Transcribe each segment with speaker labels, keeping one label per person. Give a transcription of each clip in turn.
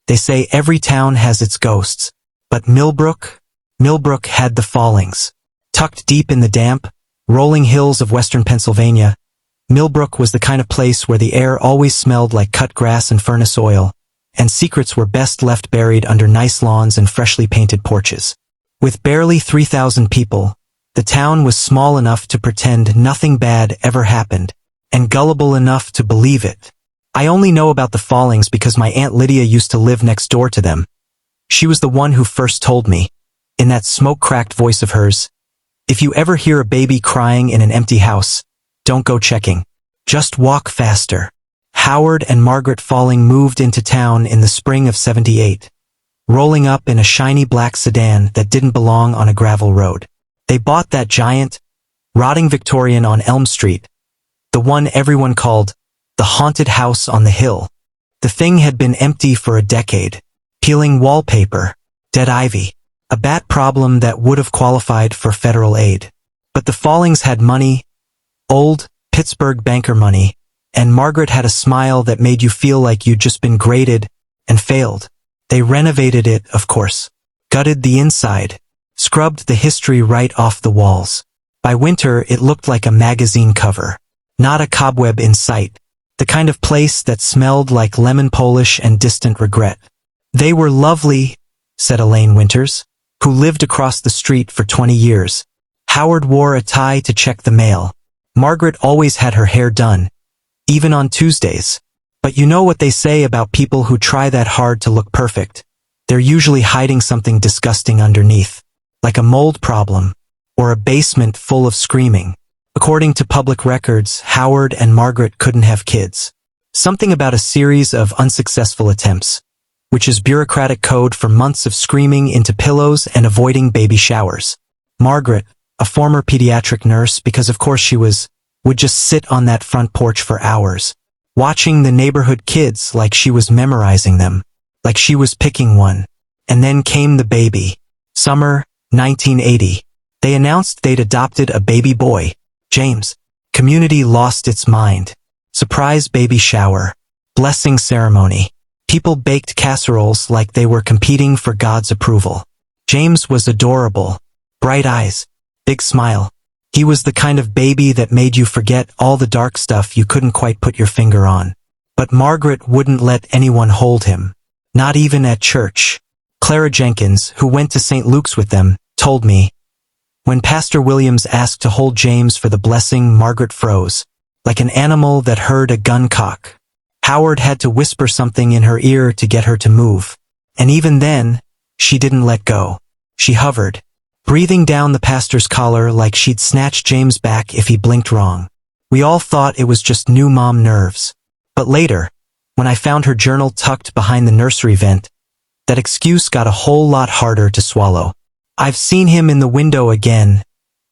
Speaker 1: They say every town has its ghosts, but Millbrook had the Follings. Tucked deep in the damp, rolling hills of western Pennsylvania, Millbrook was the kind of place where the air always smelled like cut grass and furnace oil, and secrets were best left buried under nice lawns and freshly painted porches. With barely 3,000 people, the town was small enough to pretend nothing bad ever happened, and gullible enough to believe it. I only know about the Follings because my Aunt Lydia used to live next door to them. She was the one who first told me, in that smoke-cracked voice of hers, "If you ever hear a baby crying in an empty house, don't go checking. Just walk faster." Howard and Margaret Folling moved into town in the spring of '78, rolling up in a shiny black sedan that didn't belong on a gravel road. They bought that giant, rotting Victorian on Elm Street, the one everyone called the haunted house on the hill. The thing had been empty for a decade, peeling wallpaper, dead ivy, a bat problem that would have qualified for federal aid. But the Follings had money, old Pittsburgh banker money, and Margaret had a smile that made you feel like you'd just been graded and failed. They renovated it, of course, gutted the inside, scrubbed the history right off the walls. By winter, it looked like a magazine cover, not a cobweb in sight, the kind of place that smelled like lemon polish and distant regret. "They were lovely," said Elaine Winters, who lived across the street for 20 years. Howard wore a tie to check the mail. Margaret always had her hair done, even on Tuesdays. But you know what they say about people who try that hard to look perfect. They're usually hiding something disgusting underneath, like a mold problem, or a basement full of screaming. According to public records, Howard and Margaret couldn't have kids. Something about a series of unsuccessful attempts, which is bureaucratic code for months of screaming into pillows and avoiding baby showers. Margaret, a former pediatric nurse, because of course she would just sit on that front porch for hours, watching the neighborhood kids like she was memorizing them, like she was picking one. And then came the baby. Summer 1980. They announced they'd adopted a baby boy, James. Community lost its mind. Surprise baby shower. Blessing ceremony. People baked casseroles like they were competing for God's approval. James was adorable. Bright eyes. Big smile. He was the kind of baby that made you forget all the dark stuff you couldn't quite put your finger on. But Margaret wouldn't let anyone hold him. Not even at church. Clara Jenkins, who went to St. Luke's with them, told me, when Pastor Williams asked to hold James for the blessing, Margaret froze, like an animal that heard a gun cock. Howard had to whisper something in her ear to get her to move. And even then, she didn't let go. She hovered, breathing down the pastor's collar like she'd snatch James back if he blinked wrong. We all thought it was just new mom nerves. But later, when I found her journal tucked behind the nursery vent, that excuse got a whole lot harder to swallow. "I've seen him in the window again,"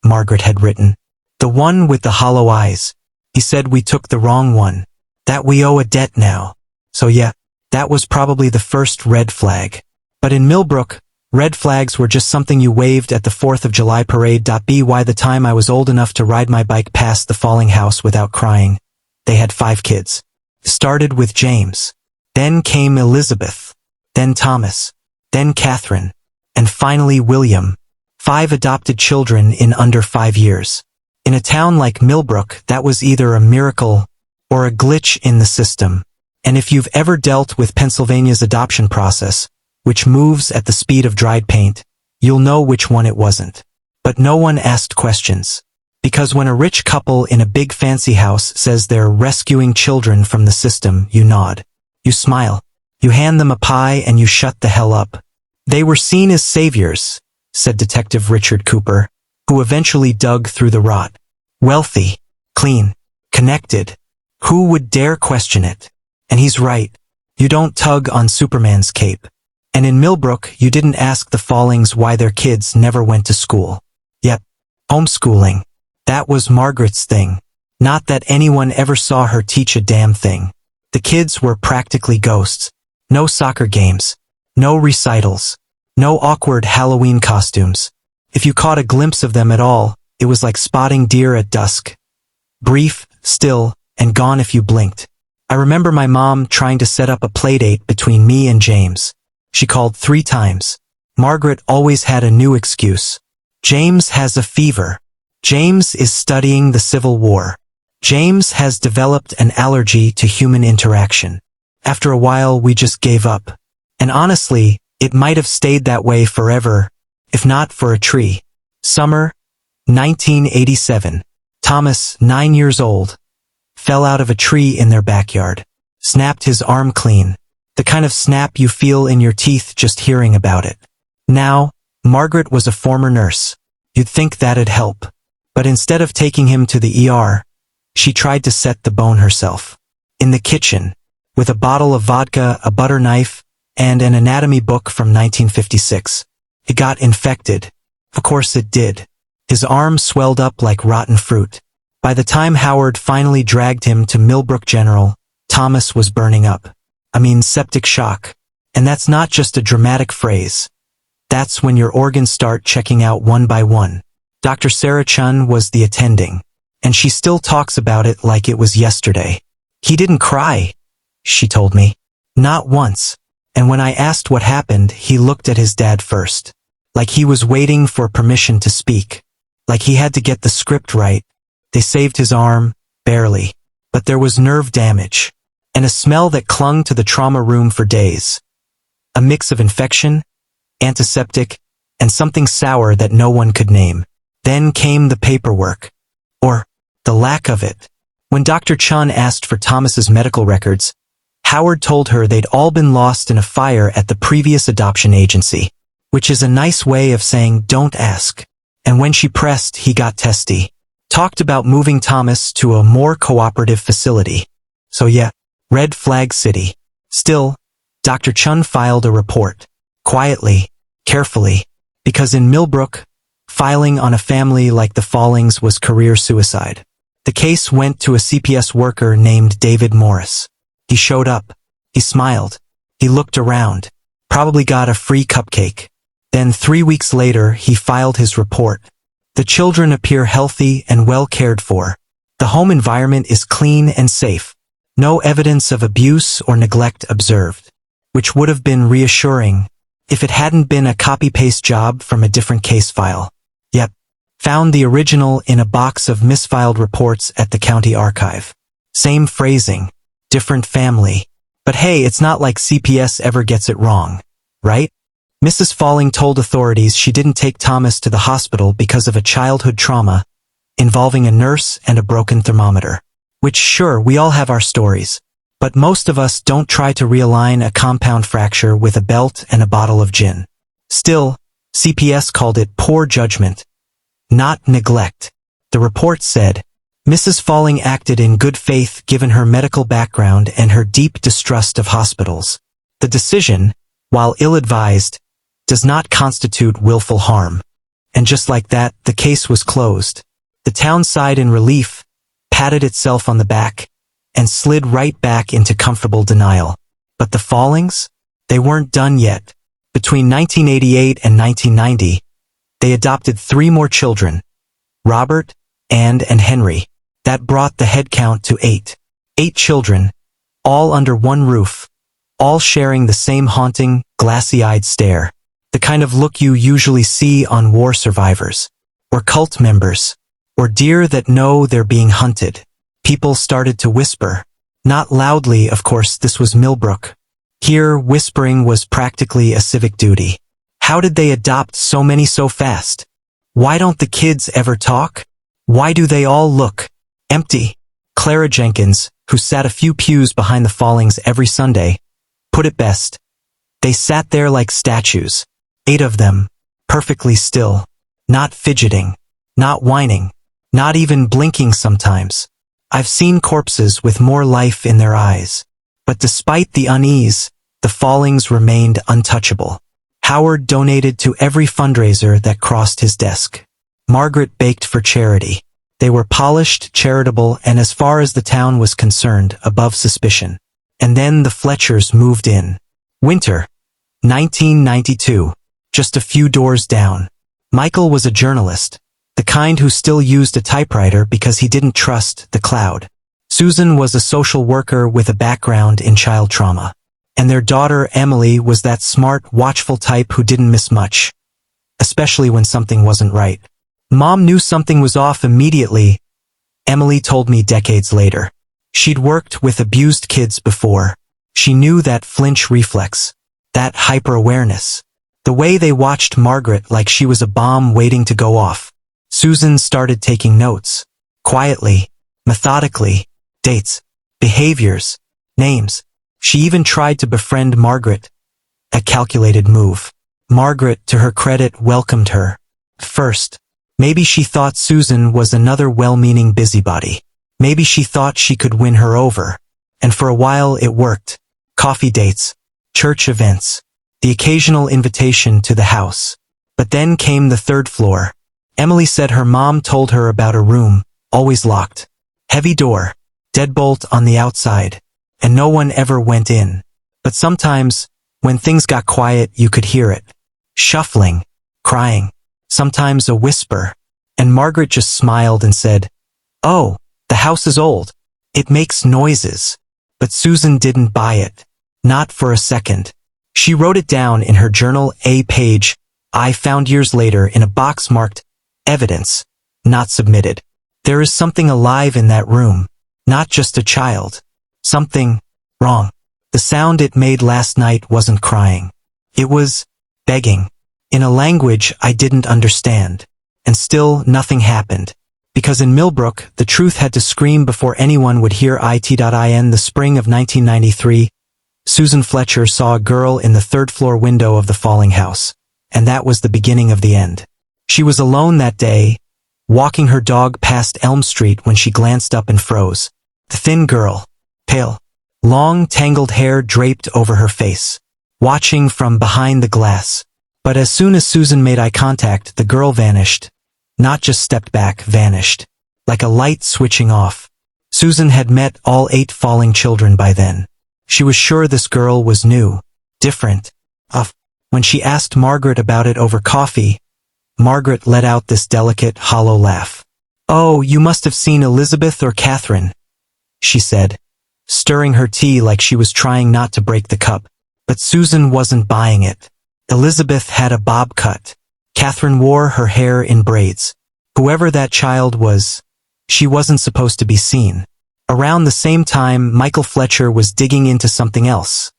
Speaker 1: Margaret had written. "The one with the hollow eyes. He said we took the wrong one. That we owe a debt now." So yeah, that was probably the first red flag. But in Millbrook, red flags were just something you waved at the 4th of July parade. By the time I was old enough to ride my bike past the Falling house without crying, they had 5 kids. Started with James. Then came Elizabeth. Then Thomas. Then Catherine. And finally William. 5 adopted children in under 5 years. In a town like Millbrook, that was either a miracle or a glitch in the system. And if you've ever dealt with Pennsylvania's adoption process, which moves at the speed of dried paint, you'll know which one it wasn't. But no one asked questions. Because when a rich couple in a big fancy house says they're rescuing children from the system, you nod. You smile. You hand them a pie and you shut the hell up. They were seen as saviors, said Detective Richard Cooper, who eventually dug through the rot. Wealthy, clean, connected. Who would dare question it? And he's right. You don't tug on Superman's cape. And in Millbrook, you didn't ask the Follings why their kids never went to school. Yep, homeschooling. That was Margaret's thing. Not that anyone ever saw her teach a damn thing. The kids were practically ghosts. No soccer games. No recitals. No awkward Halloween costumes. If you caught a glimpse of them at all, it was like spotting deer at dusk. Brief, still, and gone if you blinked. I remember my mom trying to set up a playdate between me and James. She called 3 times. Margaret always had a new excuse. James has a fever. James is studying the Civil War. James has developed an allergy to human interaction. After a while, we just gave up. And honestly, it might have stayed that way forever, if not for a tree. Summer, 1987. Thomas, 9 years old, fell out of a tree in their backyard. Snapped his arm clean. The kind of snap you feel in your teeth just hearing about it. Now, Margaret was a former nurse. You'd think that'd help. But instead of taking him to the ER, she tried to set the bone herself. In the kitchen, with a bottle of vodka, a butter knife, and an anatomy book from 1956. It got infected. Of course it did. His arm swelled up like rotten fruit. By the time Howard finally dragged him to Millbrook General, Thomas was burning up. I mean septic shock. And that's not just a dramatic phrase. That's when your organs start checking out one by one. Dr. Sarah Chun was the attending, and she still talks about it like it was yesterday. He didn't cry, she told me. Not once. And when I asked what happened, he looked at his dad first. Like he was waiting for permission to speak. Like he had to get the script right. They saved his arm, barely. But there was nerve damage. And a smell that clung to the trauma room for days. A mix of infection, antiseptic, and something sour that no one could name. Then came the paperwork. Or the lack of it. When Dr. Chun asked for Thomas's medical records, Howard told her they'd all been lost in a fire at the previous adoption agency, which is a nice way of saying don't ask. And when she pressed, he got testy. Talked about moving Thomas to a more cooperative facility. So yeah, red flag city. Still, Dr. Chun filed a report. Quietly, carefully, because in Millbrook, filing on a family like the Follings was career suicide. The case went to a CPS worker named David Morris. He showed up. He smiled. He looked around. Probably got a free cupcake. Then 3 weeks later, he filed his report. The children appear healthy and well cared for. The home environment is clean and safe. No evidence of abuse or neglect observed. Which would have been reassuring if it hadn't been a copy-paste job from a different case file. Yep. Found the original in a box of misfiled reports at the county archive. Same phrasing. Different family. But hey, it's not like CPS ever gets it wrong, right? Mrs. Falling told authorities she didn't take Thomas to the hospital because of a childhood trauma involving a nurse and a broken thermometer. Which sure, we all have our stories. But most of us don't try to realign a compound fracture with a belt and a bottle of gin. Still, CPS called it poor judgment, not neglect. The report said, Mrs. Falling acted in good faith given her medical background and her deep distrust of hospitals. The decision, while ill-advised, does not constitute willful harm. And just like that, the case was closed. The town sighed in relief, patted itself on the back, and slid right back into comfortable denial. But the Fallings? They weren't done yet. Between 1988 and 1990, they adopted 3 more children, Robert, Anne, and Henry. That brought the head count to 8. 8 children, all under one roof, all sharing the same haunting, glassy-eyed stare. The kind of look you usually see on war survivors, or cult members, or deer that know they're being hunted. People started to whisper. Not loudly, of course, this was Millbrook. Here, whispering was practically a civic duty. How did they adopt so many so fast? Why don't the kids ever talk? Why do they all look empty? Clara Jenkins, who sat a few pews behind the Fallings every Sunday, put it best. They sat there like statues. 8 of them, perfectly still, not fidgeting, not whining, not even blinking sometimes. I've seen corpses with more life in their eyes. But despite the unease, the Fallings remained untouchable. Howard donated to every fundraiser that crossed his desk. Margaret baked for charity. They were polished, charitable, and as far as the town was concerned, above suspicion. And then the Fletchers moved in. Winter, 1992. Just a few doors down. Michael was a journalist, the kind who still used a typewriter because he didn't trust the cloud. Susan was a social worker with a background in child trauma. And their daughter, Emily, was that smart, watchful type who didn't miss much, especially when something wasn't right. Mom knew something was off immediately, Emily told me decades later. She'd worked with abused kids before. She knew that flinch reflex, that hyper-awareness, the way they watched Margaret like she was a bomb waiting to go off. Susan started taking notes, quietly, methodically, dates, behaviors, names. She even tried to befriend Margaret, a calculated move. Margaret, to her credit, welcomed her. First, maybe she thought Susan was another well-meaning busybody. Maybe she thought she could win her over. And for a while it worked. Coffee dates, church events, the occasional invitation to the house. But then came the third floor. Emily said her mom told her about a room, always locked. Heavy door, deadbolt on the outside. And no one ever went in. But sometimes, when things got quiet, you could hear it. Shuffling, crying, sometimes a whisper. And Margaret just smiled and said, "Oh, the house is old. It makes noises." But Susan didn't buy it. Not for a second. She wrote it down in her journal, a page I found years later in a box marked, "Evidence, not submitted." There is something alive in that room. Not just a child. Something wrong. The sound it made last night wasn't crying. It was begging. In a language I didn't understand. And still nothing happened. Because in Millbrook, the truth had to scream before anyone would hear it. In the spring of 1993, Susan Fletcher saw a girl in the third-floor window of the falling house. And that was the beginning of the end. She was alone that day, walking her dog past Elm Street when she glanced up and froze. The thin girl, pale, long tangled hair draped over her face, watching from behind the glass. But as soon as Susan made eye contact, the girl vanished. Not just stepped back, vanished. Like a light switching off. Susan had met all 8 falling children by then. She was sure this girl was new, different. When she asked Margaret about it over coffee, Margaret let out this delicate, hollow laugh. "Oh, you must have seen Elizabeth or Catherine," she said, stirring her tea like she was trying not to break the cup. But Susan wasn't buying it. Elizabeth had a bob cut. Catherine wore her hair in braids. Whoever that child was, she wasn't supposed to be seen. Around the same time, Michael Fletcher was digging into something else.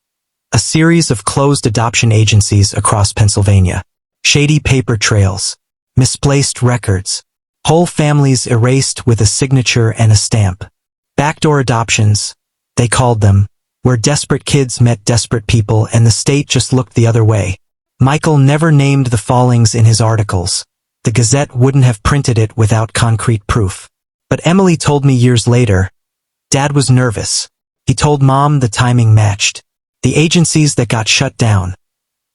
Speaker 1: A series of closed adoption agencies across Pennsylvania. Shady paper trails. Misplaced records. Whole families erased with a signature and a stamp. Backdoor adoptions, they called them, where desperate kids met desperate people and the state just looked the other way. Michael never named the Follings in his articles. The Gazette wouldn't have printed it without concrete proof. But Emily told me years later, Dad was nervous. He told Mom the timing matched. The agencies that got shut down.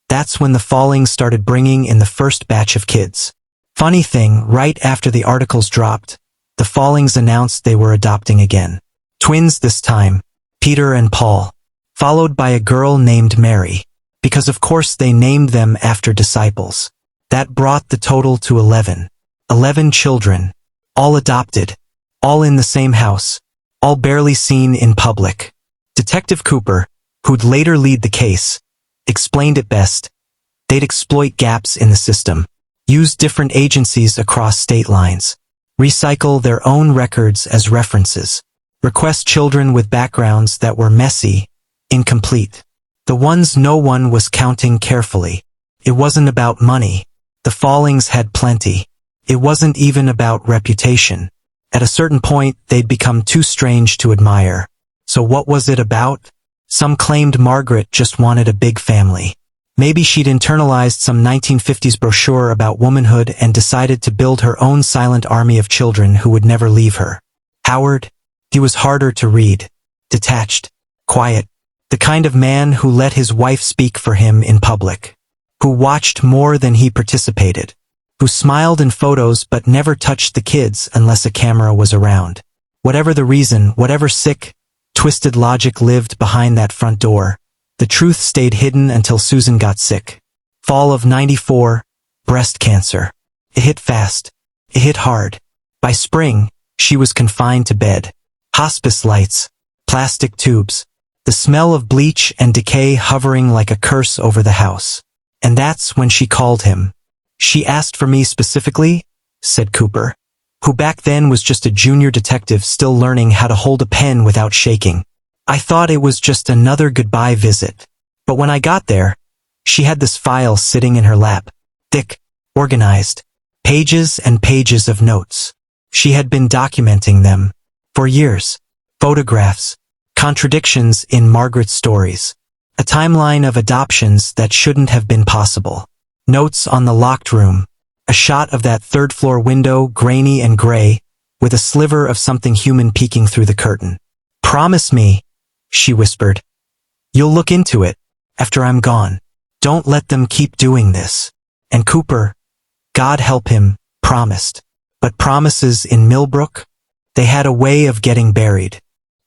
Speaker 1: That's when the Follings started bringing in the first batch of kids. Funny thing, right after the articles dropped, the Follings announced they were adopting again. Twins this time, Peter and Paul, followed by a girl named Mary. Because of course they named them after disciples. That brought the total to 11. 11 children. All adopted. All in the same house. All barely seen in public. Detective Cooper, who'd later lead the case, explained it best. They'd exploit gaps in the system. Use different agencies across state lines. Recycle their own records as references. Request children with backgrounds that were messy, incomplete. The ones no one was counting carefully. It wasn't about money. The Follings had plenty. It wasn't even about reputation. At a certain point, they'd become too strange to admire. So what was it about? Some claimed Margaret just wanted a big family. Maybe she'd internalized some 1950s brochure about womanhood and decided to build her own silent army of children who would never leave her. Howard? He was harder to read. Detached. Quiet. The kind of man who let his wife speak for him in public. Who watched more than he participated. Who smiled in photos but never touched the kids unless a camera was around. Whatever the reason, whatever sick, twisted logic lived behind that front door, the truth stayed hidden until Susan got sick. Fall of '94, breast cancer. It hit fast. It hit hard. By spring, she was confined to bed. Hospice lights, plastic tubes, the smell of bleach and decay hovering like a curse over the house. And that's when she called him. She asked for me specifically, said Cooper, who back then was just a junior detective still learning how to hold a pen without shaking. I thought it was just another goodbye visit. But when I got there, she had this file sitting in her lap, thick, organized, pages and pages of notes. She had been documenting them for years. Photographs, contradictions in Margaret's stories, a timeline of adoptions that shouldn't have been possible, notes on the locked room, a shot of that third-floor window, grainy and gray, with a sliver of something human peeking through the curtain. "Promise me," she whispered. "You'll look into it, after I'm gone. Don't let them keep doing this." And Cooper, God help him, promised. But promises in Millbrook? They had a way of getting buried.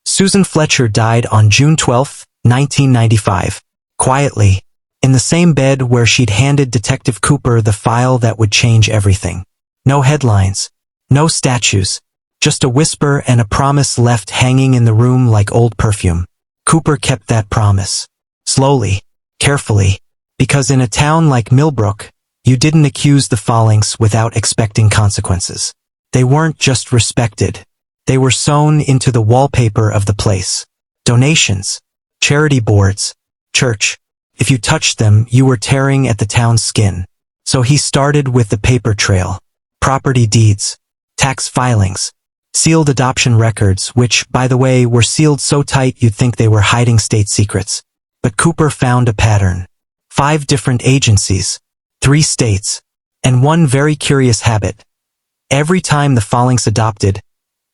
Speaker 1: Susan Fletcher died on June 12, 1995, quietly, in the same bed where she'd handed Detective Cooper the file that would change everything. No headlines, no statues, just a whisper and a promise left hanging in the room like old perfume. Cooper kept that promise. Slowly, carefully, because in a town like Millbrook, you didn't accuse the Follings without expecting consequences. They weren't just respected. They were sewn into the wallpaper of the place. Donations, charity boards, church. If you touched them, you were tearing at the town's skin. So he started with the paper trail. Property deeds, tax filings, sealed adoption records, which, by the way, were sealed so tight you'd think they were hiding state secrets. But Cooper found a pattern. 5 different agencies, 3 states, and one very curious habit. Every time the Follings adopted,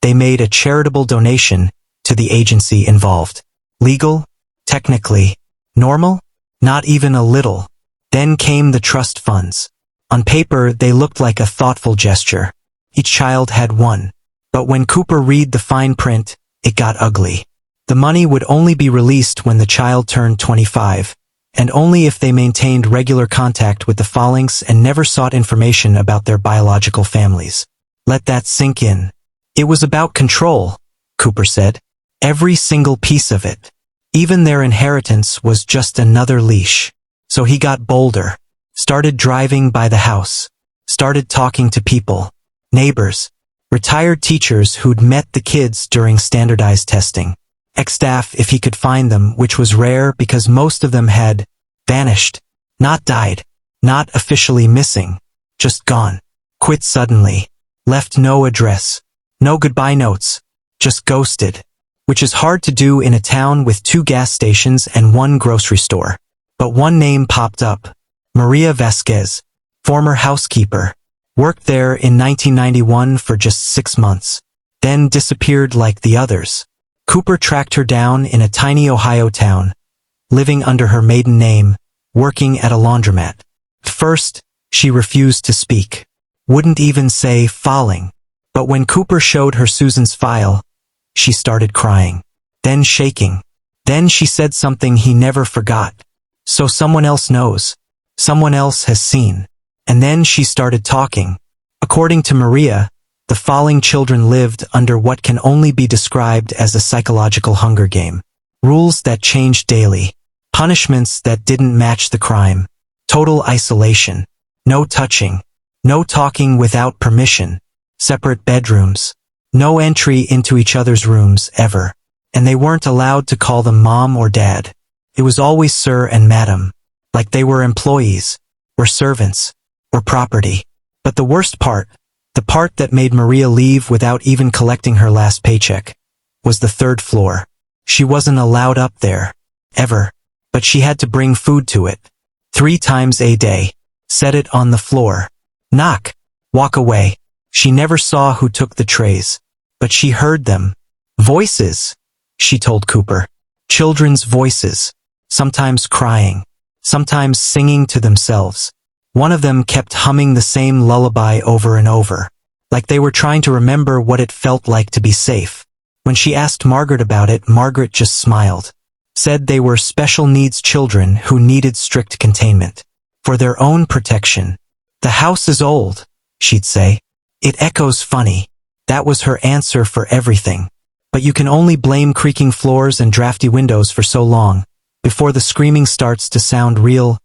Speaker 1: they made a charitable donation to the agency involved. Legal? Technically. Normal? Not even a little. Then came the trust funds. On paper, they looked like a thoughtful gesture. Each child had one. But when Cooper read the fine print, it got ugly. The money would only be released when the child turned 25, and only if they maintained regular contact with the Follings and never sought information about their biological families. Let that sink in. It was about control, Cooper said. Every single piece of it. Even their inheritance was just another leash. So he got bolder. Started driving by the house. Started talking to people. Neighbors. Retired teachers who'd met the kids during standardized testing. Ex-staff if he could find them, which was rare because most of them had vanished. Not died. Not officially missing. Just gone. Quit suddenly. Left no address. No goodbye notes. Just ghosted. Which is hard to do in a town with 2 gas stations and 1 grocery store. But one name popped up. Maria Vasquez. Former housekeeper. Worked there in 1991 for just 6 months. Then disappeared like the others. Cooper tracked her down in a tiny Ohio town. Living under her maiden name. Working at a laundromat. At first, she refused to speak. Wouldn't even say falling. But when Cooper showed her Susan's file, she started crying. Then shaking. Then she said something he never forgot. So someone else knows. Someone else has seen. And then she started talking. According to Maria, the Falling children lived under what can only be described as a psychological hunger game. Rules that changed daily. Punishments that didn't match the crime. Total isolation. No touching. No talking without permission. Separate bedrooms. No entry into each other's rooms, ever. And they weren't allowed to call them mom or dad. It was always sir and madam. Like they were employees. Or servants. Or property. But the worst part, the part that made Maria leave without even collecting her last paycheck, was the 3rd floor. She wasn't allowed up there. Ever. But she had to bring food to it. 3 times a day. Set it on the floor. Knock. Walk away. She never saw who took the trays. But she heard them. Voices, she told Cooper. Children's voices. Sometimes crying. Sometimes singing to themselves. One of them kept humming the same lullaby over and over. Like they were trying to remember what it felt like to be safe. When she asked Margaret about it, Margaret just smiled. Said they were special needs children who needed strict containment. For their own protection. The house is old, she'd say. It echoes funny. That was her answer for everything. But you can only blame creaking floors and drafty windows for so long, before the screaming starts to sound real.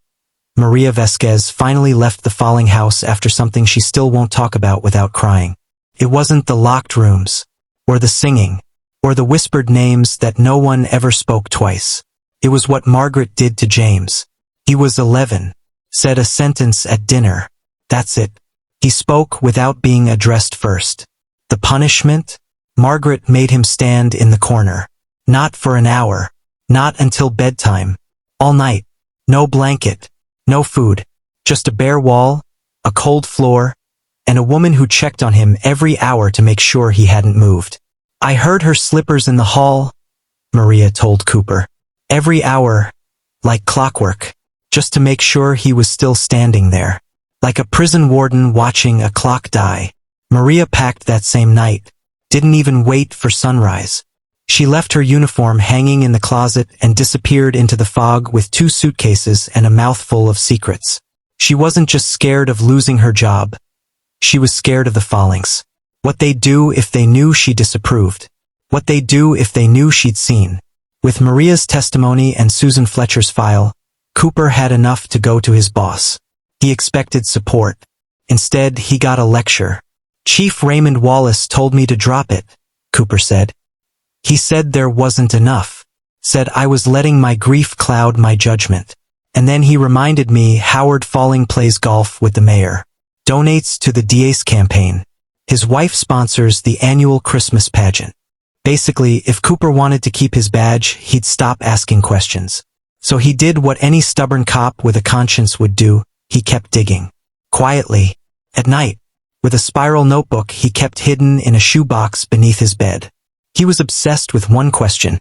Speaker 1: Maria Vasquez finally left the Falling house after something she still won't talk about without crying. It wasn't the locked rooms, or the singing, or the whispered names that no one ever spoke twice. It was what Margaret did to James. He was 11, said a sentence at dinner. That's it. He spoke without being addressed first. The punishment? Margaret made him stand in the corner. Not for an hour. Not until bedtime. All night. No blanket. No food. Just a bare wall, a cold floor, and a woman who checked on him every hour to make sure he hadn't moved. I heard her slippers in the hall, Maria told Cooper. Every hour, like clockwork, just to make sure he was still standing there. Like a prison warden watching a clock die. Maria packed that same night. Didn't even wait for sunrise. She left her uniform hanging in the closet and disappeared into the fog with 2 suitcases and a mouthful of secrets. She wasn't just scared of losing her job. She was scared of the Follings. What they'd do if they knew she disapproved. What they'd do if they knew she'd seen. With Maria's testimony and Susan Fletcher's file, Cooper had enough to go to his boss. He expected support. Instead, he got a lecture. Chief Raymond Wallace told me to drop it, Cooper said. He said there wasn't enough. Said I was letting my grief cloud my judgment. And then he reminded me Howard Falling plays golf with the mayor. Donates to the DA's campaign. His wife sponsors the annual Christmas pageant. Basically, if Cooper wanted to keep his badge, he'd stop asking questions. So he did what any stubborn cop with a conscience would do. He kept digging. Quietly. At night. With a spiral notebook he kept hidden in a shoebox beneath his bed. He was obsessed with one question.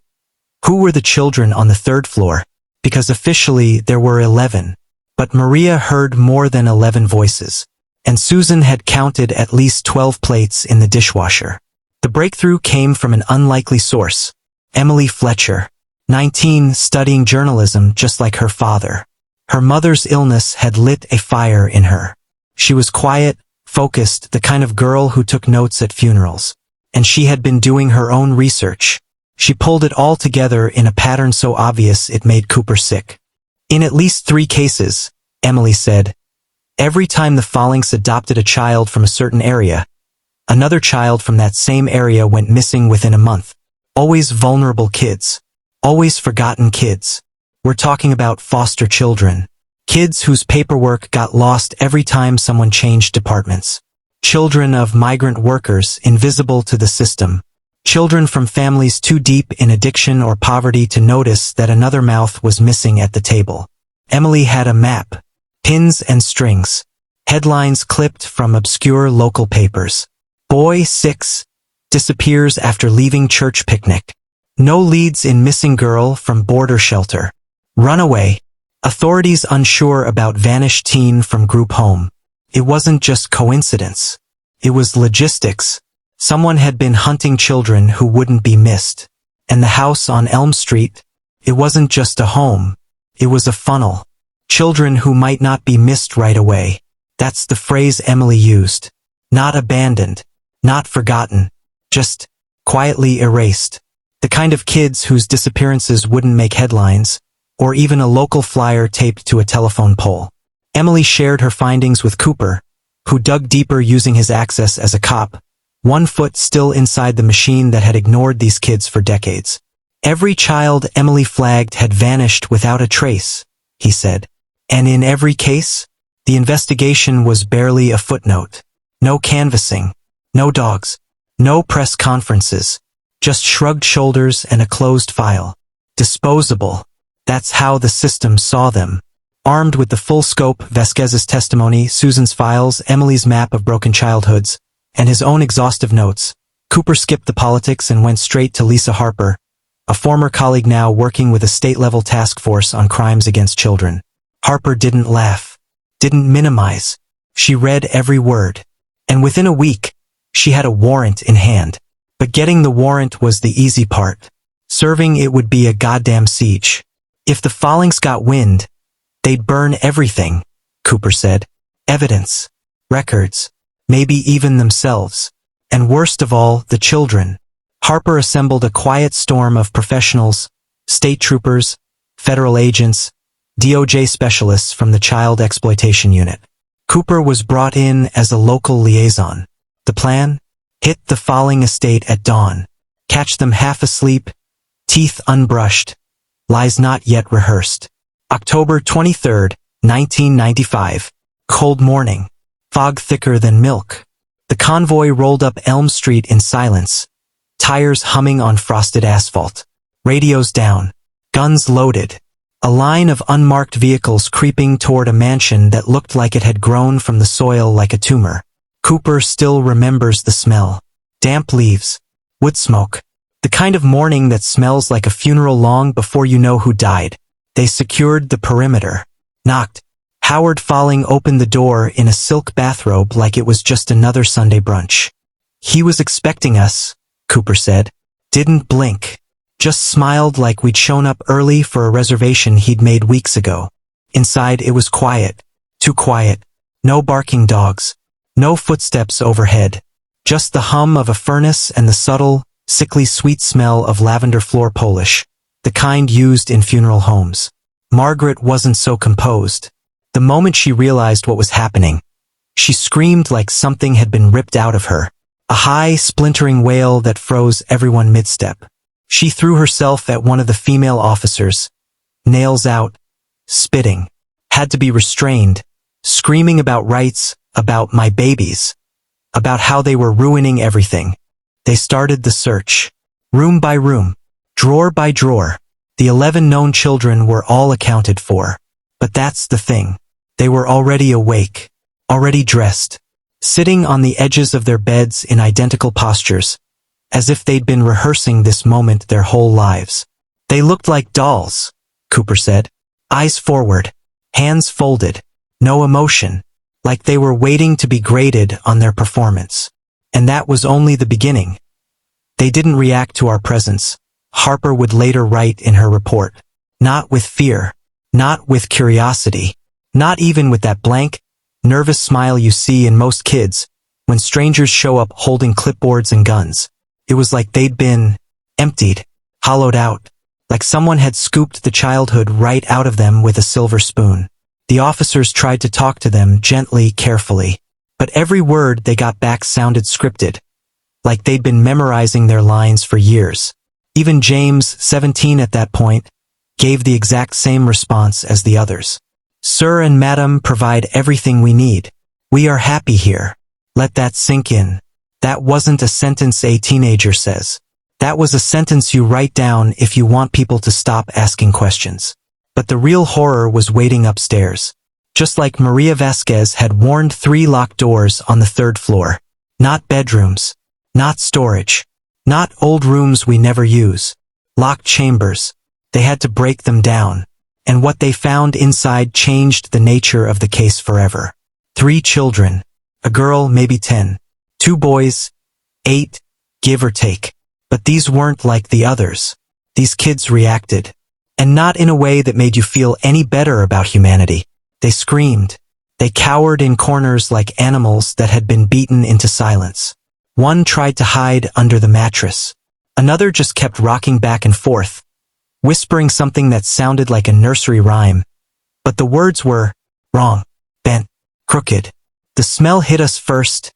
Speaker 1: Who were the children on the 3rd floor? Because officially there were 11. But Maria heard more than 11 voices. And Susan had counted at least 12 plates in the dishwasher. The breakthrough came from an unlikely source. Emily Fletcher. 19, studying journalism just like her father. Her mother's illness had lit a fire in her. She was quiet, focused, the kind of girl who took notes at funerals. And she had been doing her own research. She pulled it all together in a pattern so obvious it made Cooper sick. In at least 3 cases, Emily said, every time the Follings adopted a child from a certain area, another child from that same area went missing within a month. Always vulnerable kids. Always forgotten kids. We're talking about foster children. Kids whose paperwork got lost every time someone changed departments. Children of migrant workers invisible to the system. Children from families too deep in addiction or poverty to notice that another mouth was missing at the table. Emily had a map. Pins and strings. Headlines clipped from obscure local papers. Boy 6 disappears after leaving church picnic. No leads in missing girl from border shelter. Runaway. Authorities unsure about vanished teen from group home. It wasn't just coincidence. It was logistics. Someone had been hunting children who wouldn't be missed. And the house on Elm Street, it wasn't just a home. It was a funnel. Children who might not be missed right away. That's the phrase Emily used. Not abandoned. Not forgotten. Just quietly erased. The kind of kids whose disappearances wouldn't make headlines, or even a local flyer taped to a telephone pole. Emily shared her findings with Cooper, who dug deeper using his access as a cop, 1 foot still inside the machine that had ignored these kids for decades. Every child Emily flagged had vanished without a trace, he said. And in every case, the investigation was barely a footnote. No canvassing, no dogs, no press conferences, just shrugged shoulders and a closed file. Disposable. That's how the system saw them. Armed with the full scope, Vasquez's testimony, Susan's files, Emily's map of broken childhoods, and his own exhaustive notes, Cooper skipped the politics and went straight to Lisa Harper, a former colleague now working with a state-level task force on crimes against children. Harper didn't laugh, didn't minimize. She read every word. And within a week, she had a warrant in hand. But getting the warrant was the easy part. Serving it would be a goddamn siege. If the Follings got wind, they'd burn everything, Cooper said. Evidence. Records. Maybe even themselves. And worst of all, the children. Harper assembled a quiet storm of professionals, state troopers, federal agents, DOJ specialists from the Child Exploitation Unit. Cooper was brought in as a local liaison. The plan? Hit the Folling estate at dawn. Catch them half asleep, teeth unbrushed, lies not yet rehearsed. October 23, 1995. Cold morning. Fog thicker than milk. The convoy rolled up Elm Street in silence. Tires humming on frosted asphalt. Radios down. Guns loaded. A line of unmarked vehicles creeping toward a mansion that looked like it had grown from the soil like a tumor. Cooper still remembers the smell. Damp leaves. Wood smoke. The kind of morning that smells like a funeral long before you know who died. They secured the perimeter. Knocked. Howard Folling opened the door in a silk bathrobe like it was just another Sunday brunch. He was expecting us, Cooper said. Didn't blink. Just smiled like we'd shown up early for a reservation he'd made weeks ago. Inside it was quiet. Too quiet. No barking dogs. No footsteps overhead. Just the hum of a furnace and the subtle, sickly sweet smell of lavender floor polish. The kind used in funeral homes. Margaret wasn't so composed. The moment she realized what was happening, she screamed like something had been ripped out of her. A high, splintering wail that froze everyone mid-step. She threw herself at one of the female officers. Nails out. Spitting. Had to be restrained. Screaming about rights, about my babies. About how they were ruining everything. They started the search. Room by room. Drawer by drawer. The 11 known children were all accounted for. But that's the thing. They were already awake. Already dressed. Sitting on the edges of their beds in identical postures. As if they'd been rehearsing this moment their whole lives. They looked like dolls, Cooper said. Eyes forward. Hands folded. No emotion. Like they were waiting to be graded on their performance. And that was only the beginning. They didn't react to our presence, Harper would later write in her report. Not with fear. Not with curiosity. Not even with that blank, nervous smile you see in most kids when strangers show up holding clipboards and guns. It was like they'd been emptied, hollowed out, like someone had scooped the childhood right out of them with a silver spoon. The officers tried to talk to them gently, carefully, but every word they got back sounded scripted, like they'd been memorizing their lines for years. Even James, 17 at that point, gave the exact same response as the others. Sir and Madam provide everything we need. We are happy here. Let that sink in. That wasn't a sentence a teenager says. That was a sentence you write down if you want people to stop asking questions. But the real horror was waiting upstairs. Just like Maria Vasquez had warned 3 locked doors on the 3rd floor. Not bedrooms. Not storage. Not old rooms we never use. Locked chambers. They had to break them down. And what they found inside changed the nature of the case forever. 3 children. A girl, maybe 10. 2 boys. 8, give or take. But these weren't like the others. These kids reacted. And not in a way that made you feel any better about humanity. They screamed. They cowered in corners like animals that had been beaten into silence. One tried to hide under the mattress. Another just kept rocking back and forth, whispering something that sounded like a nursery rhyme. But the words were wrong, bent, crooked. The smell hit us first,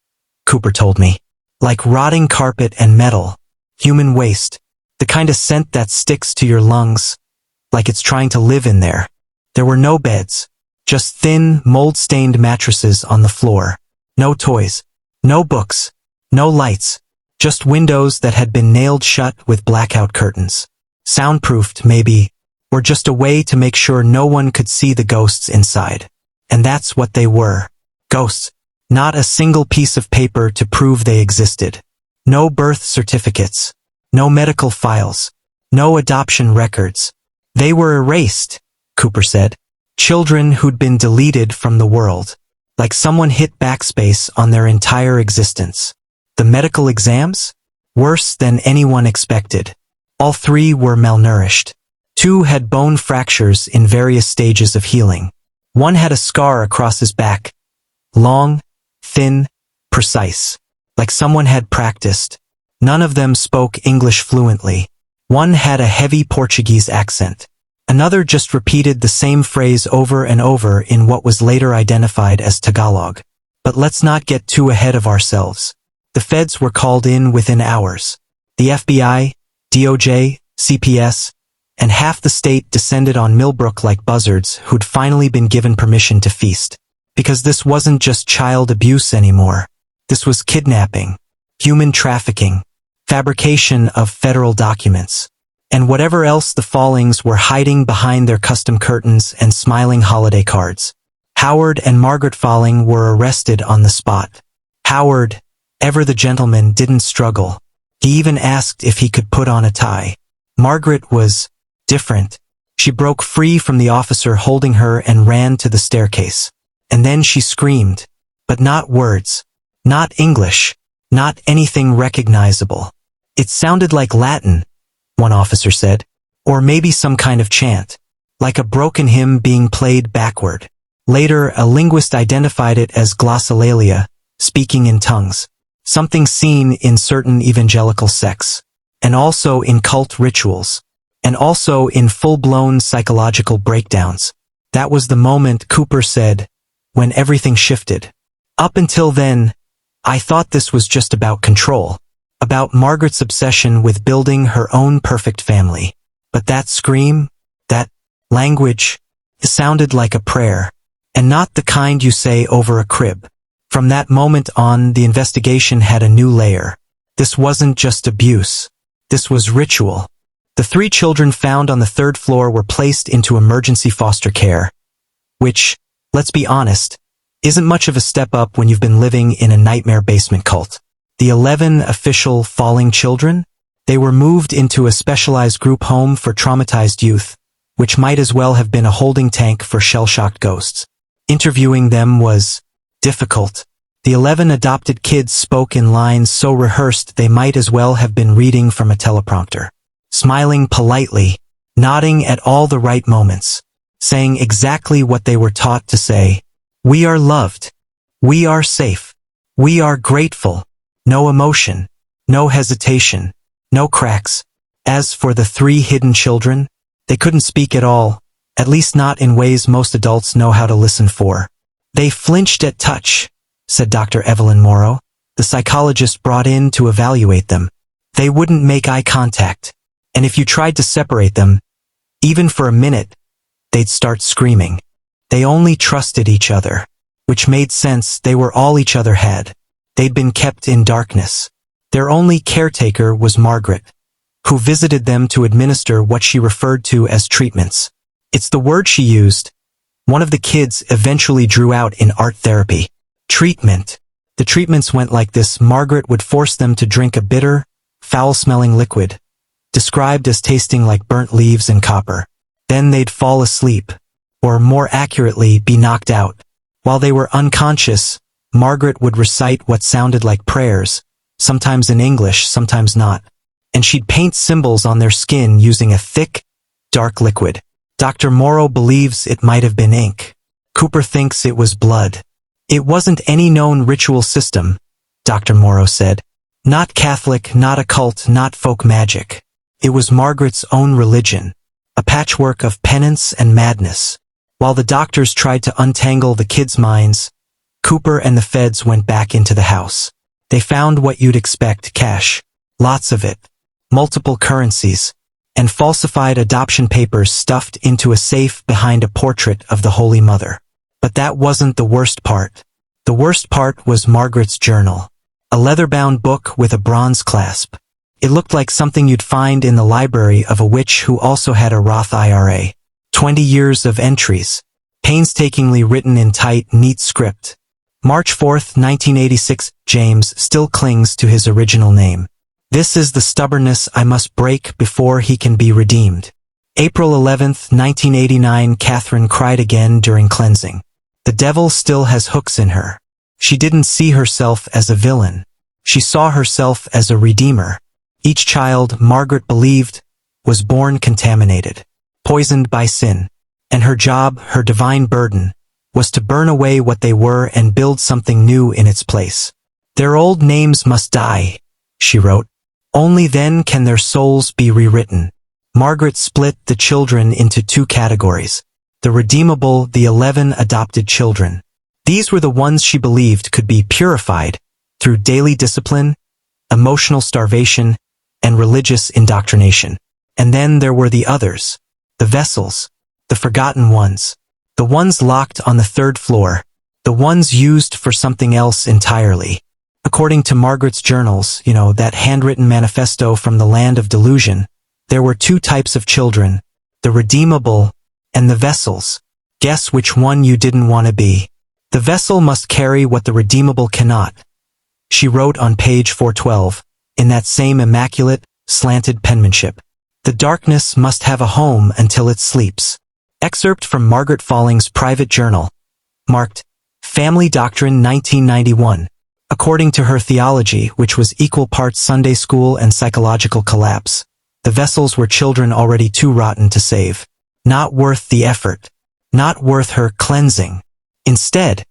Speaker 1: Cooper told me. Like rotting carpet and metal. Human waste. The kind of scent that sticks to your lungs. Like it's trying to live in there. There were no beds. Just thin, mold-stained mattresses on the floor. No toys. No books. No lights. Just windows that had been nailed shut with blackout curtains. Soundproofed, maybe, or just a way to make sure no one could see the ghosts inside. And that's what they were. Ghosts. Not a single piece of paper to prove they existed. No birth certificates. No medical files. No adoption records. They were erased, Cooper said. Children who'd been deleted from the world. Like someone hit backspace on their entire existence. The medical exams? Worse than anyone expected. All 3 were malnourished. 2 had bone fractures in various stages of healing. 1 had a scar across his back. Long, thin, precise. Like someone had practiced. None of them spoke English fluently. One had a heavy Portuguese accent. Another just repeated the same phrase over and over in what was later identified as Tagalog. But let's not get too ahead of ourselves. The feds were called in within hours. The FBI, DOJ, CPS, and half the state descended on Millbrook like buzzards who'd finally been given permission to feast. Because this wasn't just child abuse anymore. This was kidnapping, human trafficking, fabrication of federal documents, and whatever else the Follings were hiding behind their custom curtains and smiling holiday cards. Howard and Margaret Folling were arrested on the spot. Howard, ever the gentleman, didn't struggle. He even asked if he could put on a tie. Margaret was different. She broke free from the officer holding her and ran to the staircase. And then she screamed. But not words. Not English. Not anything recognizable. It sounded like Latin, one officer said. Or maybe some kind of chant. Like a broken hymn being played backward. Later, a linguist identified it as glossolalia, speaking in tongues. Something seen in certain evangelical sects. And also in cult rituals. And also in full-blown psychological breakdowns. That was the moment, Cooper said, when everything shifted. Up until then, I thought this was just about control. About Margaret's obsession with building her own perfect family. But that scream, that language, it sounded like a prayer. And not the kind you say over a crib. From that moment on, the investigation had a new layer. This wasn't just abuse. This was ritual. The 3 children found on the 3rd floor were placed into emergency foster care. Which, let's be honest, isn't much of a step up when you've been living in a nightmare basement cult. The 11 official Folling children? They were moved into a specialized group home for traumatized youth, which might as well have been a holding tank for shell-shocked ghosts. Interviewing them was difficult. The 11 adopted kids spoke in lines so rehearsed they might as well have been reading from a teleprompter. Smiling politely, nodding at all the right moments, saying exactly what they were taught to say. We are loved. We are safe. We are grateful. No emotion. No hesitation. No cracks. As for the 3 hidden children, they couldn't speak at all, at least not in ways most adults know how to listen for. They flinched at touch, said Dr. Evelyn Morrow, the psychologist brought in to evaluate them. They wouldn't make eye contact. And if you tried to separate them, even for a minute, they'd start screaming. They only trusted each other, which made sense. They were all each other had. They'd been kept in darkness. Their only caretaker was Margaret, who visited them to administer what she referred to as treatments. It's the word she used. One of the kids eventually drew out in art therapy. Treatment. The treatments went like this. Margaret would force them to drink a bitter, foul-smelling liquid, described as tasting like burnt leaves and copper. Then they'd fall asleep, or more accurately, be knocked out. While they were unconscious, Margaret would recite what sounded like prayers, sometimes in English, sometimes not. And she'd paint symbols on their skin using a thick, dark liquid. Dr. Morrow believes it might have been ink. Cooper thinks it was blood. It wasn't any known ritual system, Dr. Morrow said. Not Catholic, not occult, not folk magic. It was Margaret's own religion, a patchwork of penance and madness. While the doctors tried to untangle the kids' minds, Cooper and the feds went back into the house. They found what you'd expect: cash. Lots of it. Multiple currencies. And falsified adoption papers stuffed into a safe behind a portrait of the Holy Mother. But that wasn't the worst part. The worst part was Margaret's journal. A leather-bound book with a bronze clasp. It looked like something you'd find in the library of a witch who also had a Roth IRA. 20 years of entries. Painstakingly written in tight, neat script. March 4, 1986, James still clings to his original name. This is the stubbornness I must break before he can be redeemed. April 11, 1989, Catherine cried again during cleansing. The devil still has hooks in her. She didn't see herself as a villain. She saw herself as a redeemer. Each child, Margaret believed, was born contaminated, poisoned by sin. And her job, her divine burden, was to burn away what they were and build something new in its place. Their old names must die, she wrote. Only then can their souls be rewritten. Margaret split the children into two categories. The redeemable, the 11 adopted children. These were the ones she believed could be purified through daily discipline, emotional starvation, and religious indoctrination. And then there were the others, the vessels, the forgotten ones, the ones locked on the third floor, the ones used for something else entirely. According to Margaret's journals, that handwritten manifesto from the land of delusion, there were two types of children, the redeemable and the vessels. Guess which one you didn't want to be. The vessel must carry what the redeemable cannot. She wrote on page 412, in that same immaculate, slanted penmanship. The darkness must have a home until it sleeps. Excerpt from Margaret Follings' private journal. Marked, Family Doctrine 1991. According to her theology, which was equal parts Sunday school and psychological collapse, the vessels were children already too rotten to save. Not worth the effort. Not worth her cleansing. Instead,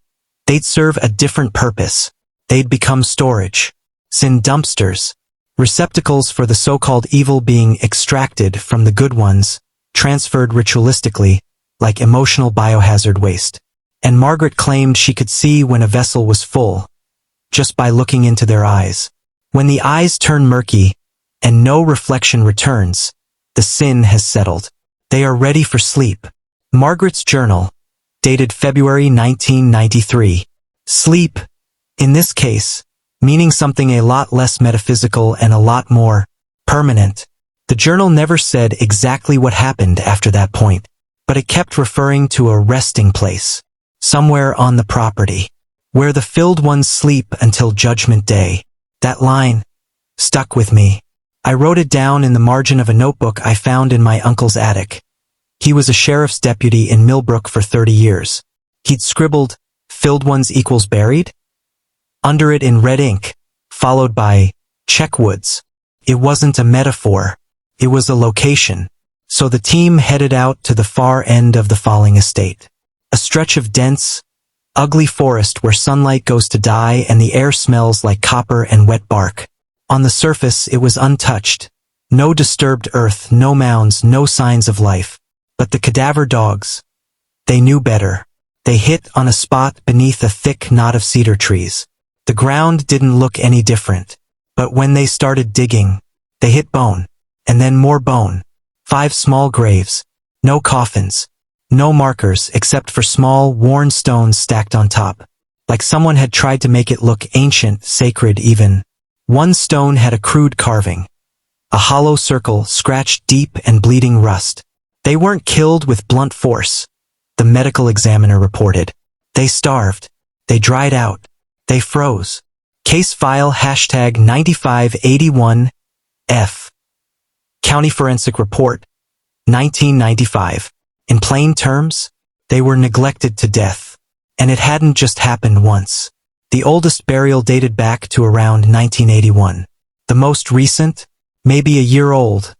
Speaker 1: they'd serve a different purpose. They'd become storage. Sin dumpsters. Receptacles for the so-called evil being extracted from the good ones, transferred ritualistically, like emotional biohazard waste. And Margaret claimed she could see when a vessel was full, just by looking into their eyes. When the eyes turn murky, and no reflection returns, the sin has settled. They are ready for sleep. Margaret's journal, dated February 1993. Sleep, in this case, meaning something a lot less metaphysical and a lot more permanent. The journal never said exactly what happened after that point, but it kept referring to a resting place, somewhere on the property, where the filled ones sleep until Judgment Day. That line stuck with me. I wrote it down in the margin of a notebook I found in my uncle's attic. He was a sheriff's deputy in Millbrook for 30 years. He'd scribbled, "Filled ones equals buried?" under it in red ink, followed by, "Check woods." It wasn't a metaphor. It was a location. So the team headed out to the far end of the Falling estate. A stretch of dense, ugly forest where sunlight goes to die and the air smells like copper and wet bark. On the surface, it was untouched. No disturbed earth, no mounds, no signs of life. But the cadaver dogs, they knew better. They hit on a spot beneath a thick knot of cedar trees. The ground didn't look any different. But when they started digging, they hit bone. And then more bone. 5 small graves. No coffins. No markers except for small, worn stones stacked on top. Like someone had tried to make it look ancient, sacred even. One stone had a crude carving. A hollow circle scratched deep and bleeding rust. They weren't killed with blunt force, the medical examiner reported. They starved. They dried out. They froze. Case file #9581F. County Forensic Report, 1995. In plain terms, they were neglected to death. And it hadn't just happened once. The oldest burial dated back to around 1981. The most recent, maybe a year old,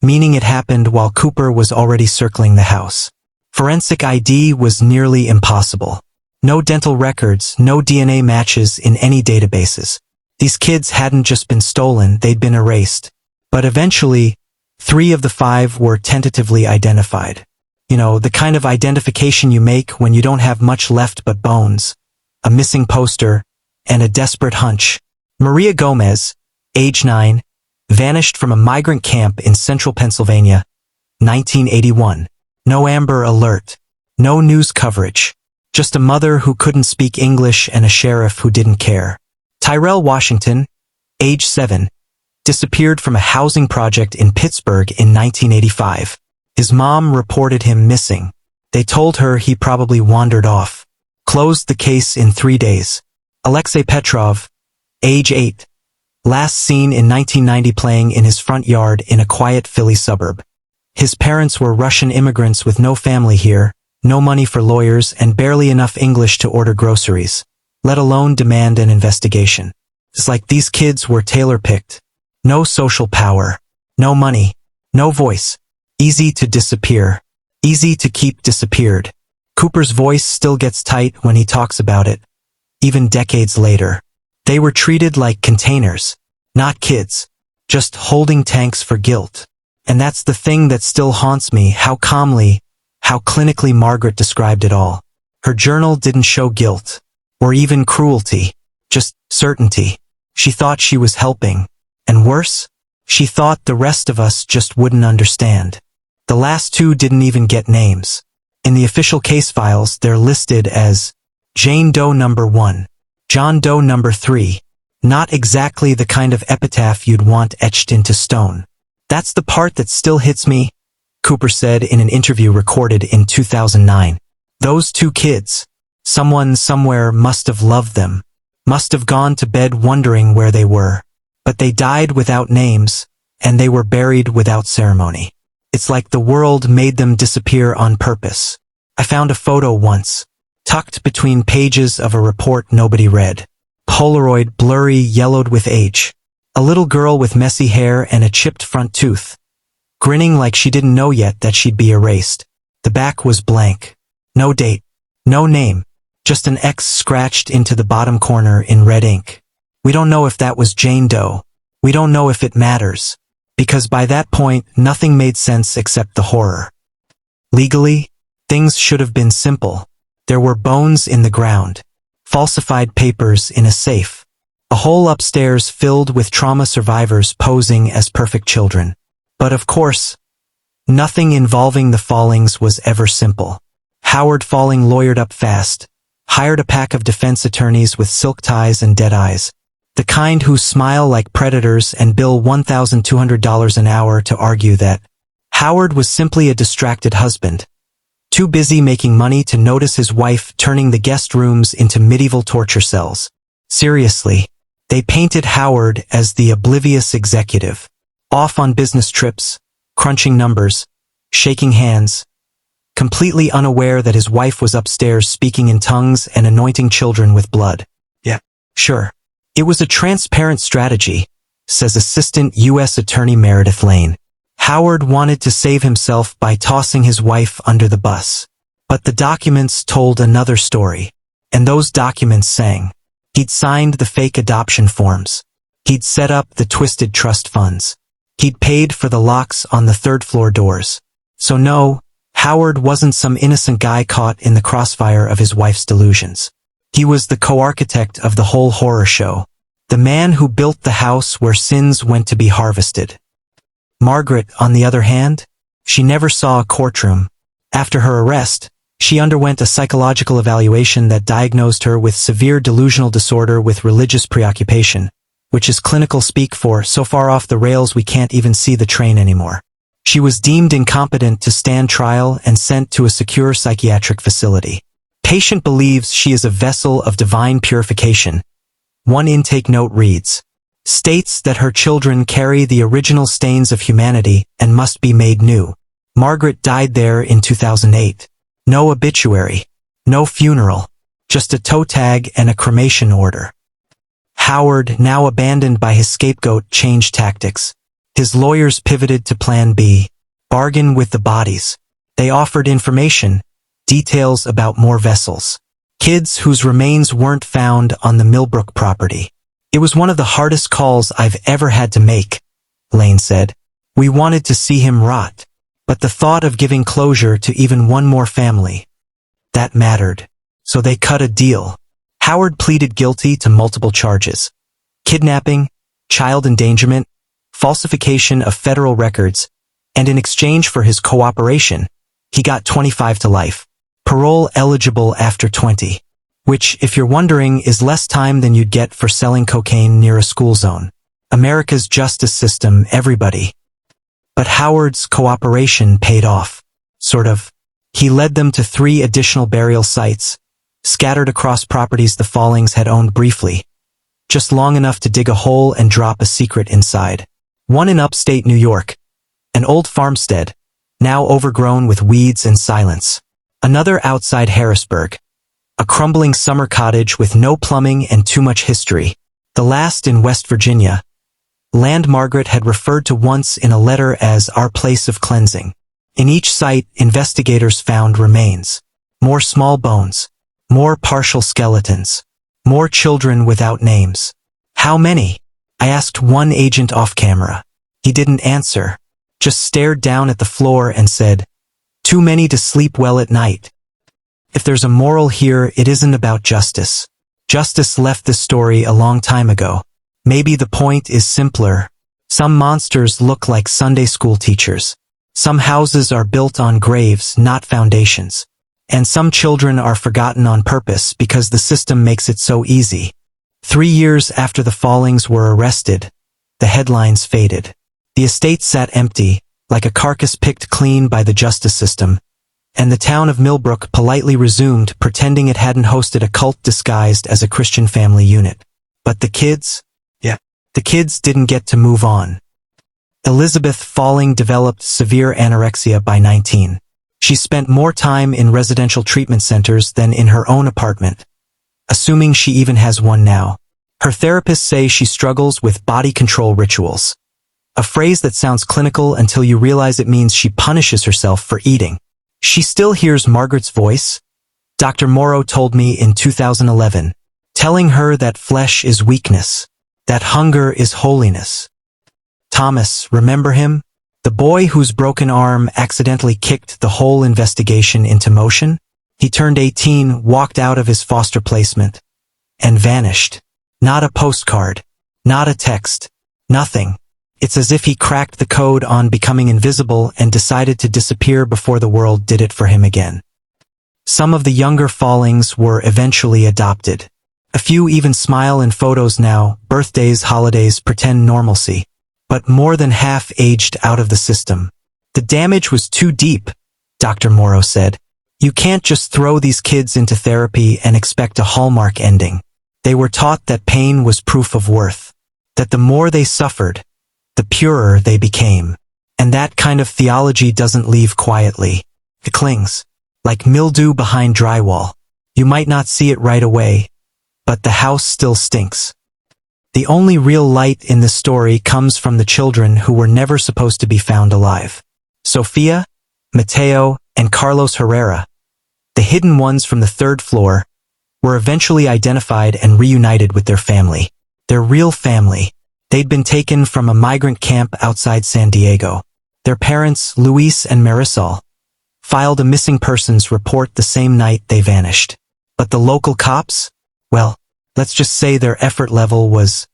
Speaker 1: meaning it happened while Cooper was already circling the house. Forensic ID was nearly impossible. No dental records, no DNA matches in any databases. These kids hadn't just been stolen, they'd been erased. But eventually, 3 of the 5 were tentatively identified. The kind of identification you make when you don't have much left but bones, a missing poster, and a desperate hunch. Maria Gomez, age 9, vanished from a migrant camp in central Pennsylvania, 1981. No Amber Alert. No news coverage. Just a mother who couldn't speak English and a sheriff who didn't care. Tyrell Washington, age 7, disappeared from a housing project in Pittsburgh in 1985. His mom reported him missing. They told her he probably wandered off. Closed the case in 3 days. Alexei Petrov, age 8, last seen in 1990 playing in his front yard in a quiet Philly suburb. His parents were Russian immigrants with no family here, no money for lawyers, and barely enough English to order groceries, let alone demand an investigation. It's like these kids were tailor-picked. No social power, no money, no voice. Easy to disappear. Easy to keep disappeared. Cooper's voice still gets tight when he talks about it, even decades later. They were treated like containers, not kids. just holding tanks for guilt. And that's the thing that still haunts me, how calmly, how clinically Margaret described it all. Her journal didn't show guilt, or even cruelty, just certainty. She thought she was helping. And worse, she thought the rest of us just wouldn't understand. The last two didn't even get names. In the official case files, they're listed as Jane Doe number 1, John Doe number 3. Not exactly the kind of epitaph you'd want etched into stone. That's the part that still hits me, Cooper said in an interview recorded in 2009. Those two kids, someone somewhere must have loved them, must have gone to bed wondering where they were. But they died without names, and they were buried without ceremony. It's like the world made them disappear on purpose. I found a photo once, tucked between pages of a report nobody read. Polaroid, blurry, yellowed with age. A little girl with messy hair and a chipped front tooth, grinning like she didn't know yet that she'd be erased. The back was blank. No date, no name, just an X scratched into the bottom corner in red ink. We don't know if that was Jane Doe. We don't know if it matters, because by that point, nothing made sense except the horror. Legally, things should have been simple. There were bones in the ground, falsified papers in a safe, a hole upstairs filled with trauma survivors posing as perfect children. But of course, nothing involving the Follings was ever simple. Howard Falling lawyered up fast, hired a pack of defense attorneys with silk ties and dead eyes, the kind who smile like predators and bill $1,200 an hour to argue that Howard was simply a distracted husband, too busy making money to notice his wife turning the guest rooms into medieval torture cells. Seriously, they painted Howard as the oblivious executive, off on business trips, crunching numbers, shaking hands, completely unaware that his wife was upstairs speaking in tongues and anointing children with blood. Yeah, sure. It was a transparent strategy, says Assistant U.S. Attorney Meredith Lane. Howard wanted to save himself by tossing his wife under the bus. But the documents told another story. And those documents sang. He'd signed the fake adoption forms. He'd set up the twisted trust funds. He'd paid for the locks on the third-floor doors. So no, Howard wasn't some innocent guy caught in the crossfire of his wife's delusions. He was the co-architect of the whole horror show. The man who built the house where sins went to be harvested. Margaret, on the other hand, she never saw a courtroom. After her arrest, she underwent a psychological evaluation that diagnosed her with severe delusional disorder with religious preoccupation, which is clinical speak for so far off the rails we can't even see the train anymore. She was deemed incompetent to stand trial and sent to a secure psychiatric facility. Patient believes she is a vessel of divine purification. One intake note reads, states that her children carry the original stains of humanity and must be made new. Margaret died there in 2008. No obituary, no funeral, just a toe tag and a cremation order. Howard, now abandoned by his scapegoat, changed tactics. His lawyers pivoted to Plan B, bargain with the bodies. They offered information, details about more vessels. Kids whose remains weren't found on the Millbrook property. It was one of the hardest calls I've ever had to make, Lane said. We wanted to see him rot. But the thought of giving closure to even one more family, that mattered. So they cut a deal. Howard pleaded guilty to multiple charges. Kidnapping, child endangerment, falsification of federal records, and in exchange for his cooperation, he got 25 to life. Parole eligible after 20. Which, if you're wondering, is less time than you'd get for selling cocaine near a school zone. America's justice system, everybody. But Howard's cooperation paid off. Sort of. He led them to 3 additional burial sites, scattered across properties the Follings had owned briefly, just long enough to dig a hole and drop a secret inside. One in upstate New York, an old farmstead, now overgrown with weeds and silence. Another outside Harrisburg, a crumbling summer cottage with no plumbing and too much history. The last in West Virginia, land Margaret had referred to once in a letter as our place of cleansing. In each site, investigators found remains. More small bones. More partial skeletons. More children without names. How many? I asked one agent off camera. He didn't answer, just stared down at the floor and said, "Too many to sleep well at night." If there's a moral here, it isn't about justice. Justice left this story a long time ago. Maybe the point is simpler. Some monsters look like Sunday school teachers. Some houses are built on graves, not foundations. And some children are forgotten on purpose because the system makes it so easy. 3 years after the Follings were arrested, the headlines faded. The estate sat empty, like a carcass picked clean by the justice system, and the town of Millbrook politely resumed, pretending it hadn't hosted a cult disguised as a Christian family unit. But the kids? The kids didn't get to move on. Elizabeth Falling developed severe anorexia by 19. She spent more time in residential treatment centers than in her own apartment, assuming she even has one now. Her therapists say she struggles with body control rituals, a phrase that sounds clinical until you realize it means she punishes herself for eating. She still hears Margaret's voice, Dr. Morrow told me in 2011, telling her that flesh is weakness, that hunger is holiness. Thomas, remember him? The boy whose broken arm accidentally kicked the whole investigation into motion? He turned 18, walked out of his foster placement, and vanished. Not a postcard, not a text, nothing. It's as if he cracked the code on becoming invisible and decided to disappear before the world did it for him again. Some of the younger Follings were eventually adopted. A few even smile in photos now, birthdays, holidays, pretend normalcy. But more than half aged out of the system. The damage was too deep, Dr. Morrow said. You can't just throw these kids into therapy and expect a hallmark ending. They were taught that pain was proof of worth, that the more they suffered, the purer they became. And that kind of theology doesn't leave quietly. It clings, like mildew behind drywall. You might not see it right away, but the house still stinks. The only real light in this story comes from the children who were never supposed to be found alive. Sofia, Mateo, and Carlos Herrera, the hidden ones from the 3rd floor, were eventually identified and reunited with their family. Their real family. They'd been taken from a migrant camp outside San Diego. Their parents, Luis and Marisol, filed a missing persons report the same night they vanished. But the local cops? Well, let's just say their effort level was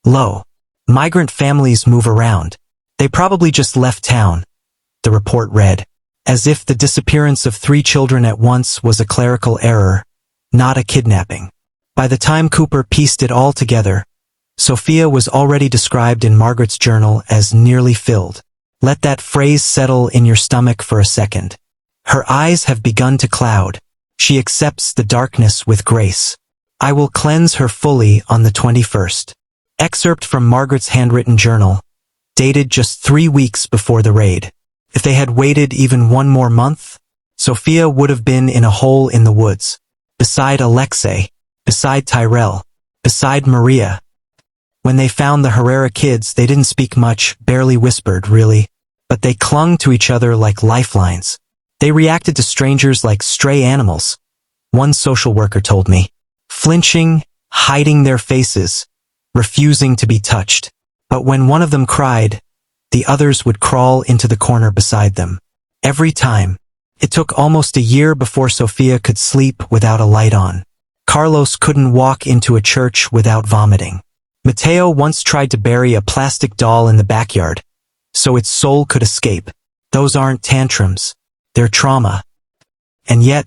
Speaker 1: low. Migrant families move around. They probably just left town, the report read, as if the disappearance of 3 children at once was a clerical error, not a kidnapping. By the time Cooper pieced it all together, Sofia was already described in Margaret's journal as nearly filled. Let that phrase settle in your stomach for a second. Her eyes have begun to cloud. She accepts the darkness with grace. I will cleanse her fully on the 21st. Excerpt from Margaret's handwritten journal, dated just 3 weeks before the raid. If they had waited even one more month, Sofia would have been in a hole in the woods, beside Alexei, beside Tyrell, beside Maria. When they found the Herrera kids, they didn't speak much, barely whispered, really, but they clung to each other like lifelines. They reacted to strangers like stray animals, one social worker told me, flinching, hiding their faces, refusing to be touched. But when one of them cried, the others would crawl into the corner beside them. Every time. It took almost a year before Sofia could sleep without a light on. Carlos couldn't walk into a church without vomiting. Mateo once tried to bury a plastic doll in the backyard, so its soul could escape. Those aren't tantrums. They're trauma. And yet,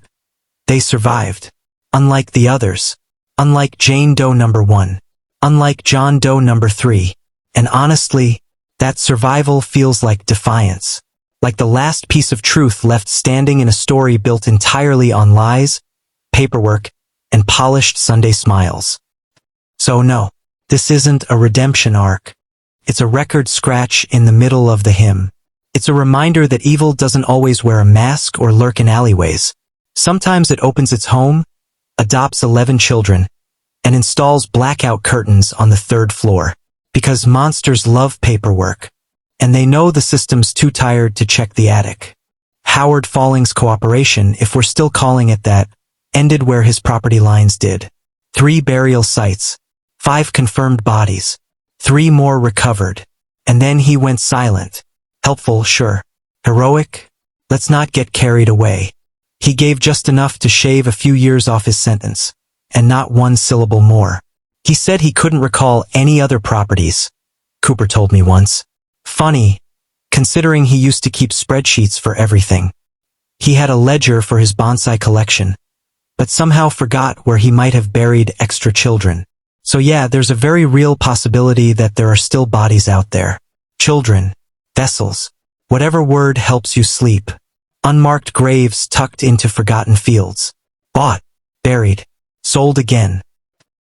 Speaker 1: they survived. Unlike the others. Unlike Jane Doe number 1. Unlike John Doe number 3. And honestly, that survival feels like defiance. Like the last piece of truth left standing in a story built entirely on lies, paperwork, and polished Sunday smiles. So no, this isn't a redemption arc. It's a record scratch in the middle of the hymn. It's a reminder that evil doesn't always wear a mask or lurk in alleyways. Sometimes it opens its home, adopts 11 children, and installs blackout curtains on the 3rd floor. Because monsters love paperwork. And they know the system's too tired to check the attic. Howard Falling's cooperation, if we're still calling it that, ended where his property lines did. 3 burial sites. 5 confirmed bodies. 3 more recovered. And then he went silent. Helpful, sure. Heroic? Let's not get carried away. He gave just enough to shave a few years off his sentence. And not 1 syllable more. He said he couldn't recall any other properties, Cooper told me once. Funny, considering he used to keep spreadsheets for everything. He had a ledger for his bonsai collection, but somehow forgot where he might have buried extra children. So yeah, there's a very real possibility that there are still bodies out there. Children, vessels, whatever word helps you sleep. Unmarked graves tucked into forgotten fields. Bought, buried, sold again.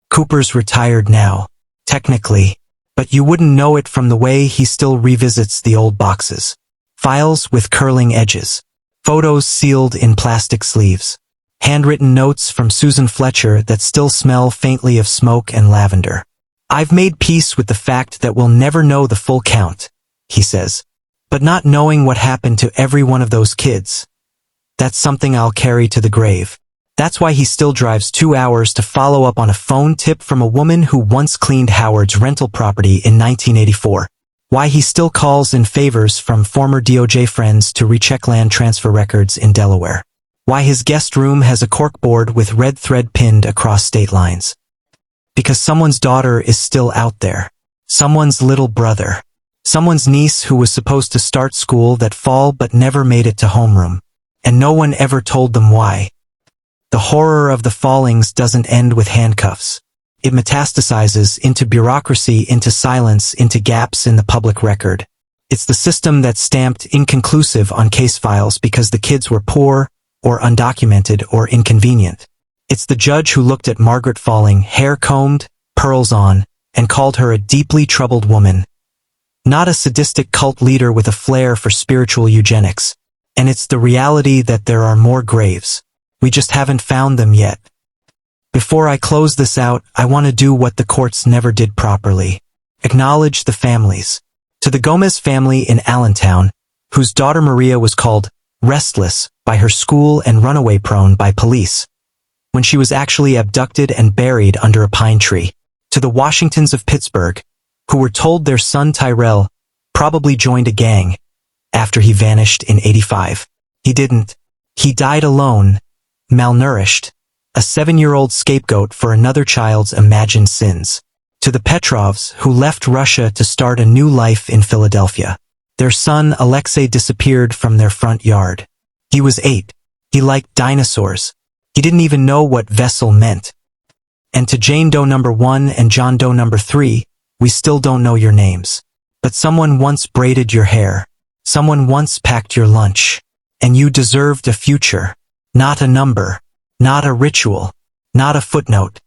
Speaker 1: Cooper's retired now, technically, but you wouldn't know it from the way he still revisits the old boxes. Files with curling edges. Photos sealed in plastic sleeves. Handwritten notes from Susan Fletcher that still smell faintly of smoke and lavender. I've made peace with the fact that we'll never know the full count, he says. But not knowing what happened to every one of those kids. That's something I'll carry to the grave. That's why he still drives 2 hours to follow up on a phone tip from a woman who once cleaned Howard's rental property in 1984. Why he still calls in favors from former DOJ friends to recheck land transfer records in Delaware. Why his guest room has a corkboard with red thread pinned across state lines. Because someone's daughter is still out there. Someone's little brother. Someone's niece who was supposed to start school that fall but never made it to homeroom. And no one ever told them why. The horror of the Follings doesn't end with handcuffs. It metastasizes into bureaucracy, into silence, into gaps in the public record. It's the system that stamped inconclusive on case files because the kids were poor, or undocumented, or inconvenient. It's the judge who looked at Margaret Folling, hair combed, pearls on, and called her a deeply troubled woman. Not a sadistic cult leader with a flair for spiritual eugenics. And it's the reality that there are more graves. We just haven't found them yet. Before I close this out, I want to do what the courts never did properly. Acknowledge the families. To the Gomez family in Allentown, whose daughter Maria was called restless by her school and runaway prone by police, when she was actually abducted and buried under a pine tree. To the Washingtons of Pittsburgh, who were told their son Tyrell probably joined a gang after he vanished in '85. He didn't. He died alone, malnourished, a 7-year-old scapegoat for another child's imagined sins. To the Petrovs, who left Russia to start a new life in Philadelphia. Their son Alexei disappeared from their front yard. He was 8. He liked dinosaurs. He didn't even know what vessel meant. And to Jane Doe number 1 and John Doe number 3, we still don't know your names. But someone once braided your hair. Someone once packed your lunch. And you deserved a future. Not a number. Not a ritual. Not a footnote.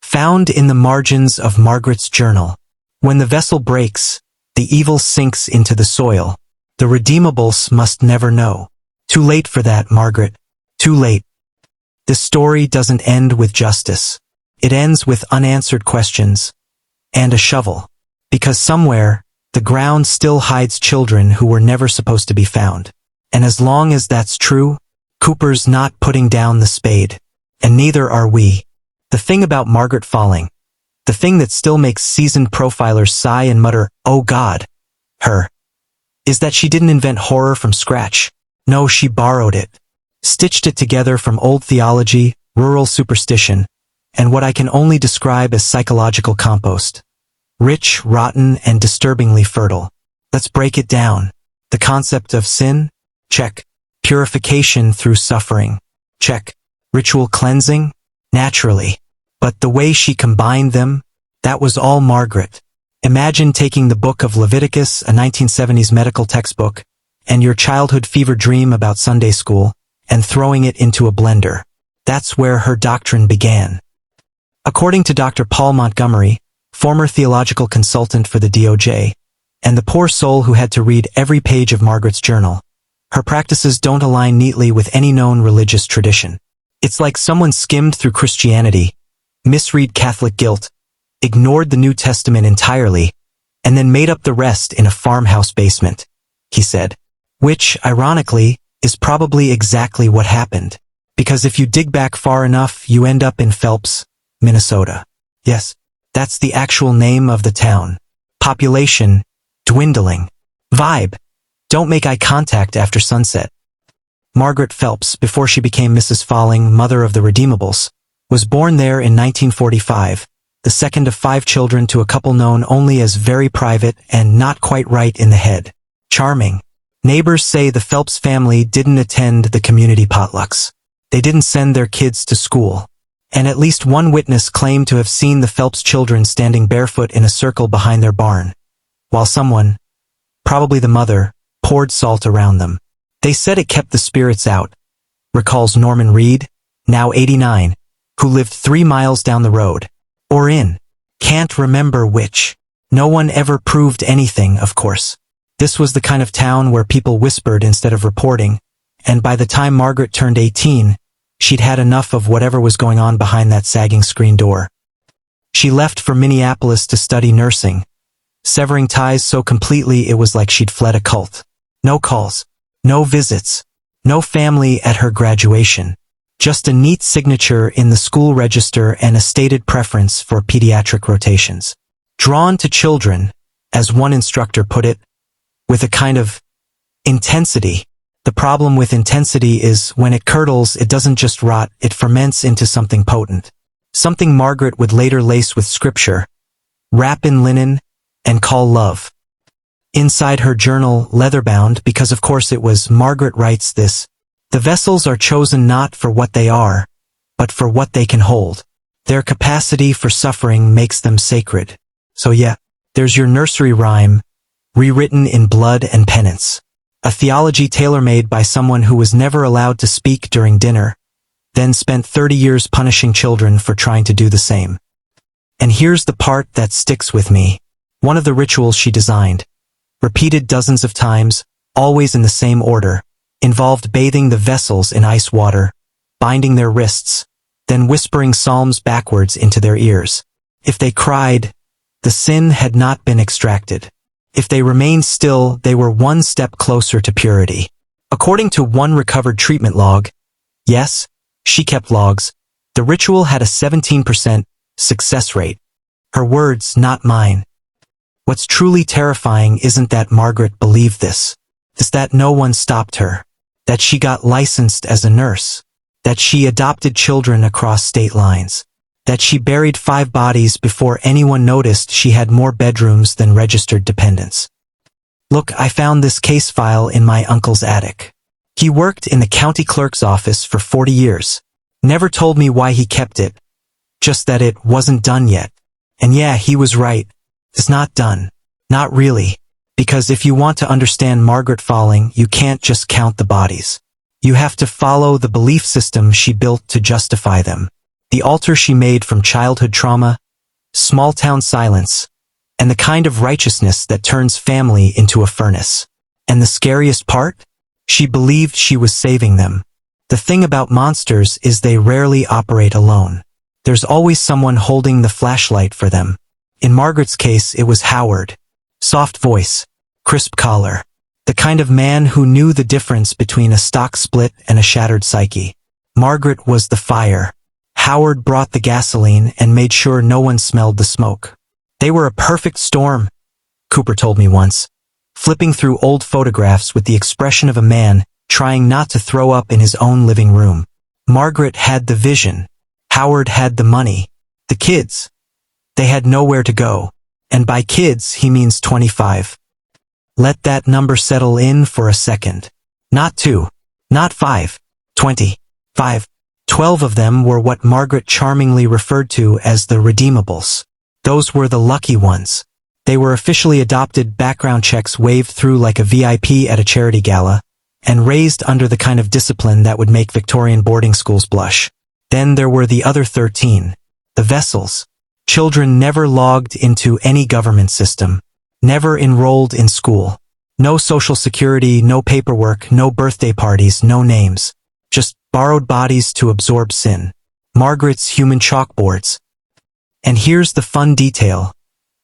Speaker 1: Found in the margins of Margaret's journal. When the vessel breaks, the evil sinks into the soil. The redeemables must never know. Too late for that, Margaret. Too late. This story doesn't end with justice. It ends with unanswered questions. And a shovel. Because somewhere, the ground still hides children who were never supposed to be found. And as long as that's true, Cooper's not putting down the spade. And neither are we. The thing about Margaret Folling, the thing that still makes seasoned profilers sigh and mutter, "Oh God," her, is that she didn't invent horror from scratch. No, she borrowed it. Stitched it together from old theology, rural superstition, and what I can only describe as psychological compost. Rich, rotten, and disturbingly fertile. Let's break it down. The concept of sin? Check. Purification through suffering? Check. Ritual cleansing? Naturally. But the way she combined them, that was all Margaret. Imagine taking the book of Leviticus, a 1970s medical textbook, and your childhood fever dream about Sunday school, and throwing it into a blender. That's where her doctrine began. According to Dr. Paul Montgomery, former theological consultant for the DOJ, and the poor soul who had to read every page of Margaret's journal, her practices don't align neatly with any known religious tradition. It's like someone skimmed through Christianity, misread Catholic guilt, ignored the New Testament entirely, and then made up the rest in a farmhouse basement, he said. Which, ironically, is probably exactly what happened. Because if you dig back far enough, you end up in Phelps, Minnesota. Yes, That's the actual name of the town. Population, dwindling. Vibe, don't make eye contact after sunset. Margaret Phelps, before she became Mrs. Folling, mother of the Redeemables, was born there in 1945, the second of 5 children to a couple known only as very private and not quite right in the head. Charming. Neighbors say the Phelps family didn't attend the community potlucks. They didn't send their kids to school. And at least one witness claimed to have seen the Phelps children standing barefoot in a circle behind their barn, while someone, probably the mother, poured salt around them. They said it kept the spirits out, recalls Norman Reed, now 89, who lived 3 miles down the road. Or in. Can't remember which. No one ever proved anything, of course. This was the kind of town where people whispered instead of reporting, and by the time Margaret turned 18, she'd had enough of whatever was going on behind that sagging screen door. She left for Minneapolis to study nursing, severing ties so completely it was like she'd fled a cult. No calls, no visits, no family at her graduation. Just a neat signature in the school register and a stated preference for pediatric rotations. Drawn to children, as one instructor put it, with a kind of intensity. The problem with intensity is when it curdles, it doesn't just rot, it ferments into something potent. Something Margaret would later lace with scripture, wrap in linen, and call love. Inside her journal, leather-bound, because of course it was, Margaret writes this: "The vessels are chosen not for what they are, but for what they can hold. Their capacity for suffering makes them sacred." So yeah, there's your nursery rhyme, rewritten in blood and penance. A theology tailor-made by someone who was never allowed to speak during dinner, then spent 30 years punishing children for trying to do the same. And here's the part that sticks with me. One of the rituals she designed, repeated dozens of times, always in the same order, involved bathing the vessels in ice water, binding their wrists, then whispering psalms backwards into their ears. If they cried, the sin had not been extracted. If they remained still, they were one step closer to purity. According to one recovered treatment log, yes, she kept logs, the ritual had a 17% success rate. Her words, not mine. What's truly terrifying isn't that Margaret believed this. It's that no one stopped her. That she got licensed as a nurse. That she adopted children across state lines. That she buried 5 bodies before anyone noticed she had more bedrooms than registered dependents. Look, I found this case file in my uncle's attic. He worked in the county clerk's office for 40 years. Never told me why he kept it. Just that it wasn't done yet. And yeah, he was right. It's not done. Not really. Because if you want to understand Margaret Folling, you can't just count the bodies. You have to follow the belief system she built to justify them. The altar she made from childhood trauma, small-town silence, and the kind of righteousness that turns family into a furnace. And the scariest part? She believed she was saving them. The thing about monsters is they rarely operate alone. There's always someone holding the flashlight for them. In Margaret's case, it was Howard. Soft voice, crisp collar. The kind of man who knew the difference between a stock split and a shattered psyche. Margaret was the fire. Howard brought the gasoline and made sure no one smelled the smoke. They were a perfect storm, Cooper told me once, flipping through old photographs with the expression of a man trying not to throw up in his own living room. Margaret had the vision. Howard had the money. The kids. They had nowhere to go. And by kids, he means 25. Let that number settle in for a second. Not 2. Not 5. 25. 12 of them were what Margaret charmingly referred to as the Redeemables. Those were the lucky ones. They were officially adopted, background checks waved through like a VIP at a charity gala, and raised under the kind of discipline that would make Victorian boarding schools blush. Then there were the other 13. The vessels. Children never logged into any government system. Never enrolled in school. No social security, no paperwork, no birthday parties, no names. Just borrowed bodies to absorb sin. Margaret's human chalkboards. And here's the fun detail.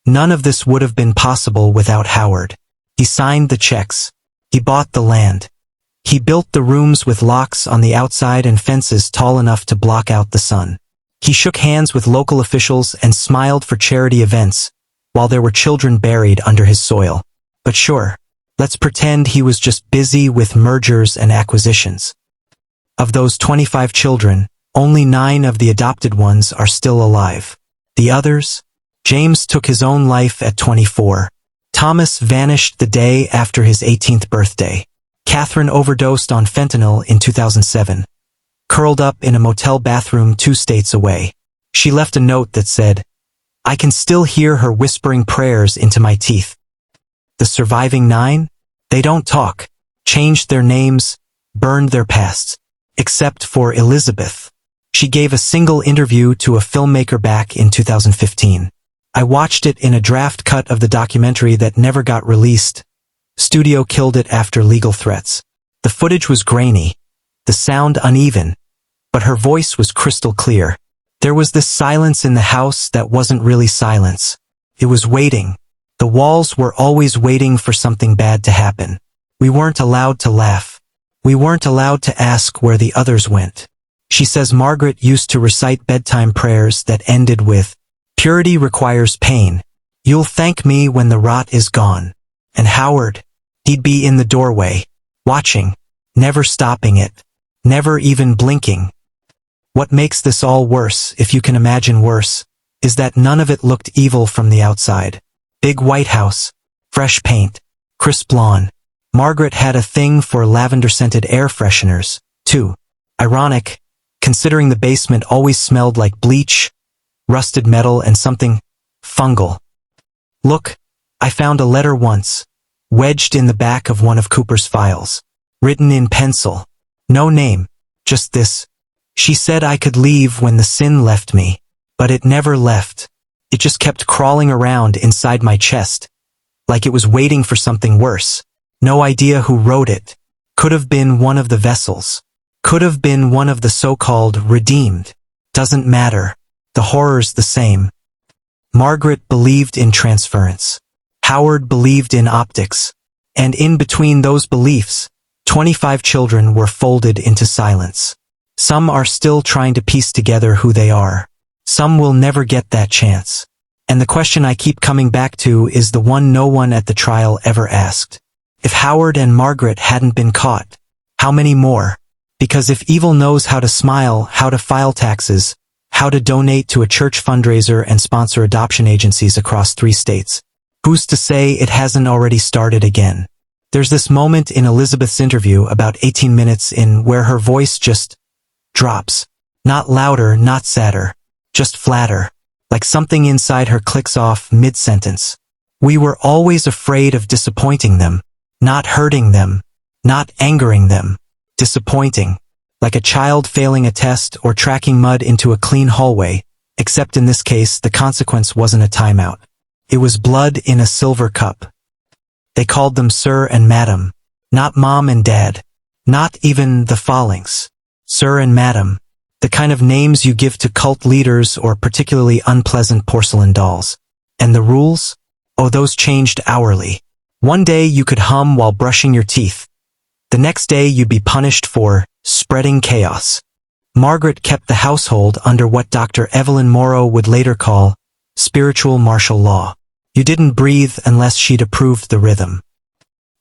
Speaker 1: None of this would have been possible without Howard. He signed the checks. He bought the land. He built the rooms with locks on the outside and fences tall enough to block out the sun. He shook hands with local officials and smiled for charity events, while there were children buried under his soil. But sure, let's pretend he was just busy with mergers and acquisitions. Of those 25 children, only 9 of the adopted ones are still alive. The others? James took his own life at 24. Thomas vanished the day after his 18th birthday. Catherine overdosed on fentanyl in 2007, curled up in a motel bathroom 2 states away. She left a note that said, "I can still hear her whispering prayers into my teeth." The surviving 9? They don't talk, changed their names, burned their pasts. Except for Elizabeth. She gave a single interview to a filmmaker back in 2015. I watched it in a draft cut of the documentary that never got released. Studio killed it after legal threats. The footage was grainy, the sound uneven, but her voice was crystal clear. There was this silence in the house that wasn't really silence. It was waiting. The walls were always waiting for something bad to happen. We weren't allowed to laugh. We weren't allowed to ask where the others went. She says Margaret used to recite bedtime prayers that ended with, "Purity requires pain. You'll thank me when the rot is gone." And Howard, he'd be in the doorway, watching, never stopping it, never even blinking. What makes this all worse, if you can imagine worse, is that none of it looked evil from the outside. Big white house, fresh paint, crisp lawn. Margaret had a thing for lavender-scented air fresheners, too. Ironic, considering the basement always smelled like bleach, rusted metal, and something fungal. Look, I found a letter once, wedged in the back of one of Cooper's files. Written in pencil. No name, just this. She said I could leave when the sin left me, but it never left. It just kept crawling around inside my chest, like it was waiting for something worse. No idea who wrote it. Could have been one of the vessels. Could have been one of the so-called redeemed. Doesn't matter. The horror's the same. Margaret believed in transference. Howard believed in optics. And in between those beliefs, 25 children were folded into silence. Some are still trying to piece together who they are. Some will never get that chance. And the question I keep coming back to is the one no one at the trial ever asked. If Howard and Margaret hadn't been caught, how many more? Because if evil knows how to smile, how to file taxes, how to donate to a church fundraiser and sponsor adoption agencies across 3 states, who's to say it hasn't already started again? There's this moment in Elizabeth's interview, about 18 minutes in, where her voice just drops. Not louder, not sadder, just flatter, like something inside her clicks off mid-sentence. We were always afraid of disappointing them. Not hurting them, not angering them, disappointing, like a child failing a test or tracking mud into a clean hallway, except in this case the consequence wasn't a timeout. It was blood in a silver cup. They called them Sir and Madam, not Mom and Dad, not even the Follings. Sir and Madam, the kind of names you give to cult leaders or particularly unpleasant porcelain dolls. And the rules? Oh, those changed hourly. One day you could hum while brushing your teeth. The next day you'd be punished for spreading chaos. Margaret kept the household under what Dr. Evelyn Morrow would later call spiritual martial law. You didn't breathe unless she'd approved the rhythm.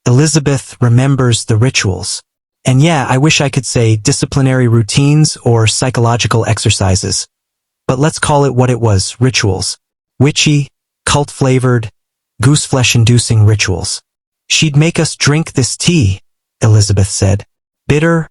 Speaker 1: Elizabeth remembers the rituals. And yeah, I wish I could say disciplinary routines or psychological exercises. But let's call it what it was, rituals. Witchy, cult-flavored, gooseflesh-inducing rituals. She'd make us drink this tea, Elizabeth said. Bitter,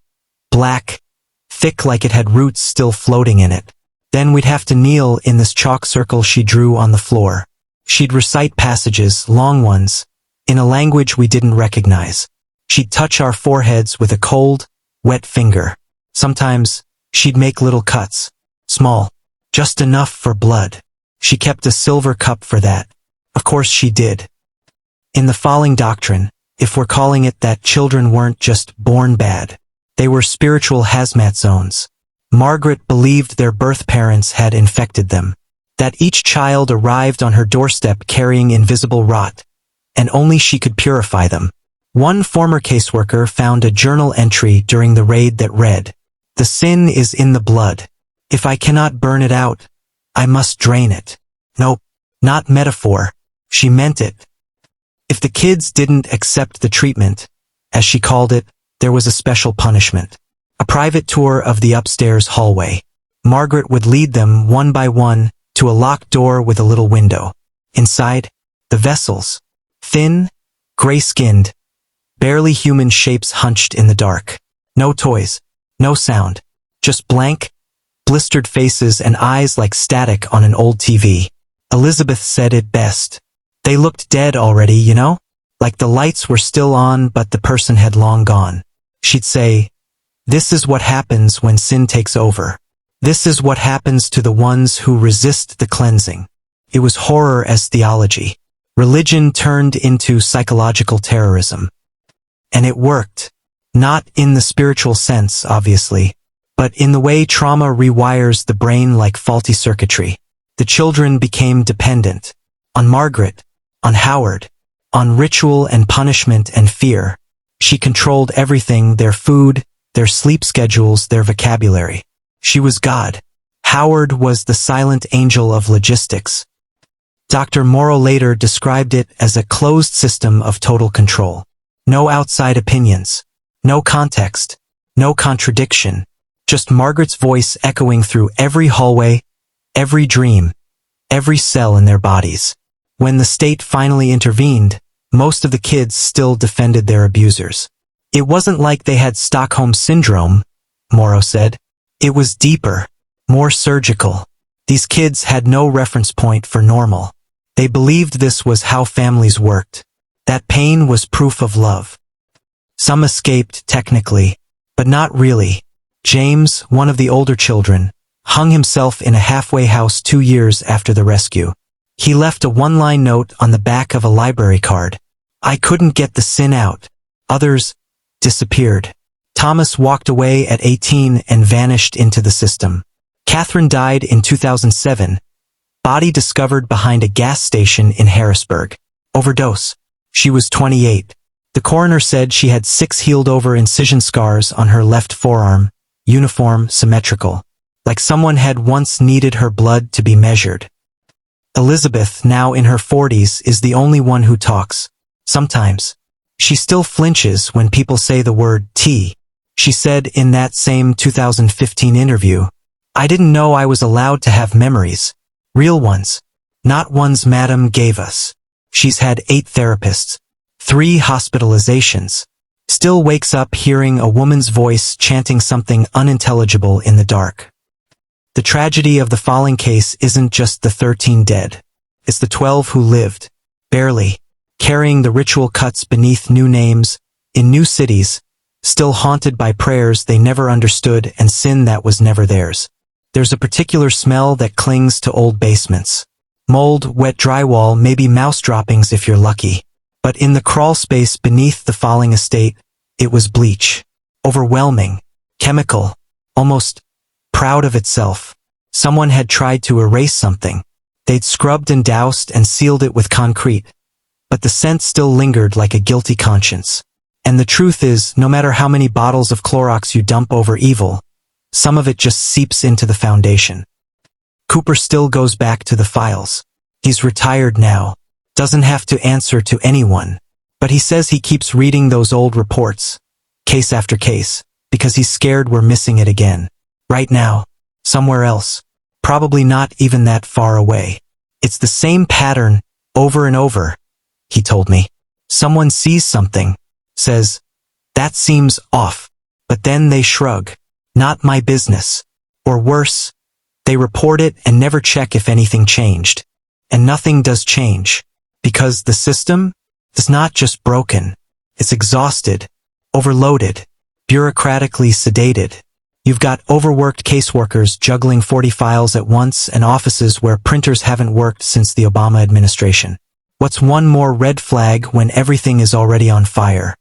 Speaker 1: black, thick like it had roots still floating in it. Then we'd have to kneel in this chalk circle she drew on the floor. She'd recite passages, long ones, in a language we didn't recognize. She'd touch our foreheads with a cold, wet finger. Sometimes, she'd make little cuts. Small. Just enough for blood. She kept a silver cup for that. Of course she did. In the Falling doctrine, if we're calling it that, children weren't just born bad. They were spiritual hazmat zones. Margaret believed their birth parents had infected them. That each child arrived on her doorstep carrying invisible rot, and only she could purify them. One former caseworker found a journal entry during the raid that read, "The sin is in the blood. If I cannot burn it out, I must drain it. Nope, not metaphor. She meant it. If the kids didn't accept the treatment, as she called it, there was a special punishment. A private tour of the upstairs hallway. Margaret would lead them one by one to a locked door with a little window. Inside, the vessels. Thin, gray-skinned, barely human shapes hunched in the dark. No toys, no sound, just blank, blistered faces and eyes like static on an old TV. Elizabeth said it best. They looked dead already, you know? Like the lights were still on but the person had long gone. She'd say, "This is what happens when sin takes over. This is what happens to the ones who resist the cleansing." It was horror as theology. Religion turned into psychological terrorism. And it worked. Not in the spiritual sense, obviously, but in the way trauma rewires the brain like faulty circuitry. The children became dependent. On Margaret, on Howard, on ritual and punishment and fear. She controlled everything, their food, their sleep schedules, their vocabulary. She was God. Howard was the silent angel of logistics. Dr. Morrow later described it as a closed system of total control. No outside opinions. No context. No contradiction. Just Margaret's voice echoing through every hallway, every dream, every cell in their bodies. When the state finally intervened, most of the kids still defended their abusers. It wasn't like they had Stockholm Syndrome, Morrow said. It was deeper, more surgical. These kids had no reference point for normal. They believed this was how families worked. That pain was proof of love. Some escaped, technically, but not really. James, one of the older children, hung himself in a halfway house 2 years after the rescue. He left a one-line note on the back of a library card. "I couldn't get the sin out." Others disappeared. Thomas walked away at 18 and vanished into the system. Catherine died in 2007. Body discovered behind a gas station in Harrisburg. Overdose. She was 28. The coroner said she had 6 healed-over incision scars on her left forearm, uniform, symmetrical. Like someone had once needed her blood to be measured. Elizabeth, now in her 40s, is the only one who talks. Sometimes. She still flinches when people say the word tea. She said in that same 2015 interview, "I didn't know I was allowed to have memories. Real ones. Not ones Madam gave us." She's had 8 therapists. 3 hospitalizations. Still wakes up hearing a woman's voice chanting something unintelligible in the dark. The tragedy of the Folling case isn't just the 13 dead. It's the 12 who lived, barely, carrying the ritual cuts beneath new names, in new cities, still haunted by prayers they never understood and sin that was never theirs. There's a particular smell that clings to old basements. Mold, wet drywall, maybe mouse droppings if you're lucky. But in the crawl space beneath the Folling estate, it was bleach. Overwhelming. Chemical. Almost proud of itself. Someone had tried to erase something. They'd scrubbed and doused and sealed it with concrete. But the scent still lingered like a guilty conscience. And the truth is, no matter how many bottles of Clorox you dump over evil, some of it just seeps into the foundation. Cooper still goes back to the files. He's retired now. Doesn't have to answer to anyone. But he says he keeps reading those old reports, case after case, because he's scared we're missing it again. Right now. Somewhere else. Probably not even that far away. It's the same pattern, over and over, he told me. Someone sees something, says, "That seems off," but then they shrug. "Not my business." Or worse, they report it and never check if anything changed. And nothing does change. Because the system is not just broken. It's exhausted, overloaded, bureaucratically sedated. You've got overworked caseworkers juggling 40 files at once and offices where printers haven't worked since the Obama administration. What's one more red flag when everything is already on fire?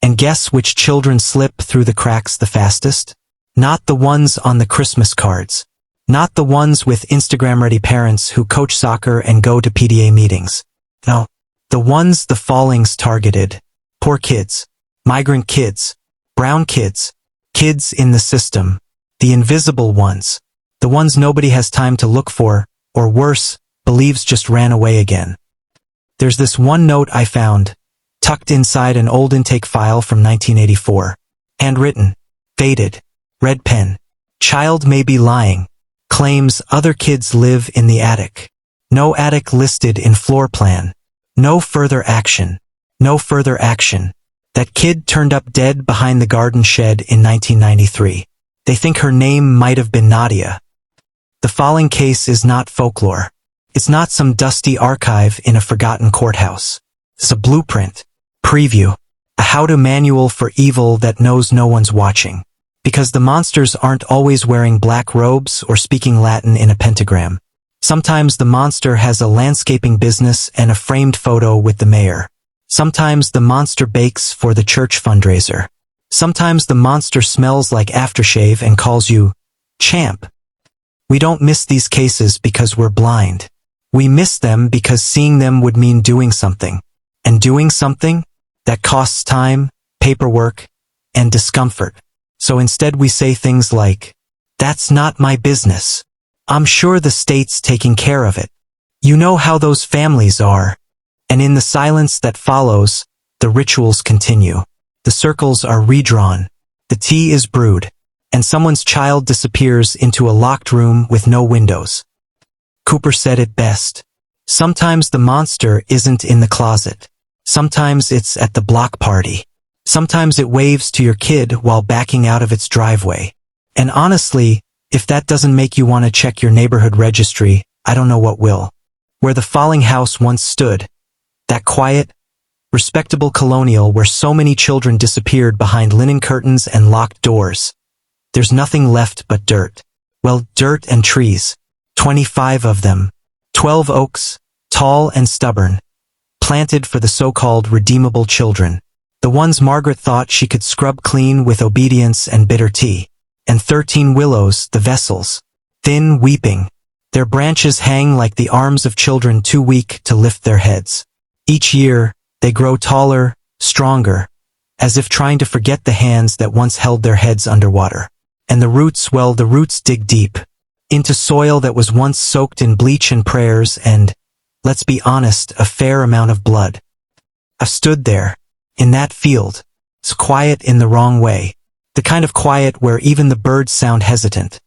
Speaker 1: And guess which children slip through the cracks the fastest? Not the ones on the Christmas cards. Not the ones with Instagram-ready parents who coach soccer and go to PTA meetings. No, the ones the Follings targeted. Poor kids. Migrant kids. Brown kids. Kids in the system. The invisible ones. The ones nobody has time to look for, or worse, believes just ran away again. There's this one note I found, tucked inside an old intake file from 1984. Handwritten, faded, red pen. Child may be lying. Claims other kids live in the attic. No attic listed in floor plan. No further action. No further action. That kid turned up dead behind the garden shed in 1993. They think her name might have been Nadia. The Folling case is not folklore. It's not some dusty archive in a forgotten courthouse. It's a blueprint. Preview. A how-to manual for evil that knows no one's watching. Because the monsters aren't always wearing black robes or speaking Latin in a pentagram. Sometimes the monster has a landscaping business and a framed photo with the mayor. Sometimes the monster bakes for the church fundraiser. Sometimes the monster smells like aftershave and calls you champ. We don't miss these cases because we're blind. We miss them because seeing them would mean doing something. And doing something? That costs time, paperwork, and discomfort. So instead we say things like, "That's not my business. I'm sure the state's taking care of it. You know how those families are." And in the silence that follows, the rituals continue. The circles are redrawn. The tea is brewed. And someone's child disappears into a locked room with no windows. Cooper said it best. Sometimes the monster isn't in the closet. Sometimes it's at the block party. Sometimes it waves to your kid while backing out of its driveway. And honestly, if that doesn't make you want to check your neighborhood registry, I don't know what will. Where the Folling house once stood, that quiet, respectable colonial where so many children disappeared behind linen curtains and locked doors. There's nothing left but dirt. Well, dirt and trees. 25 of them. 12 oaks, tall and stubborn. Planted for the so-called redeemable children. The ones Margaret thought she could scrub clean with obedience and bitter tea. And 13 willows, the vessels. Thin, weeping. Their branches hang like the arms of children too weak to lift their heads. Each year, they grow taller, stronger, as if trying to forget the hands that once held their heads underwater. And the roots, well, the roots dig deep. Into soil that was once soaked in bleach and prayers and, let's be honest, a fair amount of blood. I stood there. In that field. It's quiet in the wrong way. The kind of quiet where even the birds sound hesitant.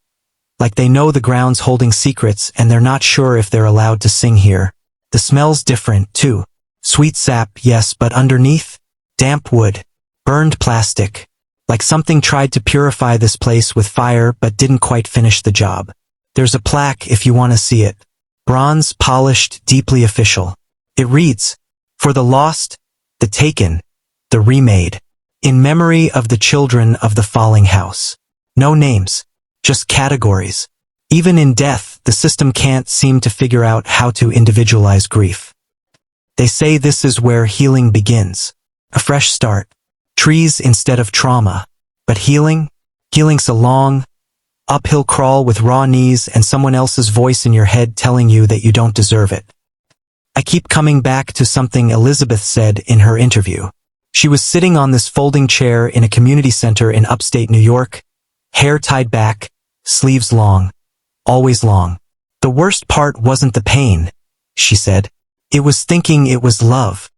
Speaker 1: Like they know the ground's holding secrets and they're not sure if they're allowed to sing here. The smell's different, too. Sweet sap, yes, but underneath? Damp wood. Burned plastic. Like something tried to purify this place with fire but didn't quite finish the job. There's a plaque if you want to see it. Bronze, polished, deeply official. It reads, "For the lost, the taken, the remade, in memory of the children of the Folling house." No names, just categories. Even in death, the system can't seem to figure out how to individualize grief. They say this is where healing begins. A fresh start. Trees instead of trauma. But healing? Healing's a long, uphill crawl with raw knees and someone else's voice in your head telling you that you don't deserve it. I keep coming back to something Elizabeth said in her interview. She was sitting on this folding chair in a community center in upstate New York, hair tied back, sleeves long, always long. The worst part wasn't the pain, she said. It was thinking it was love.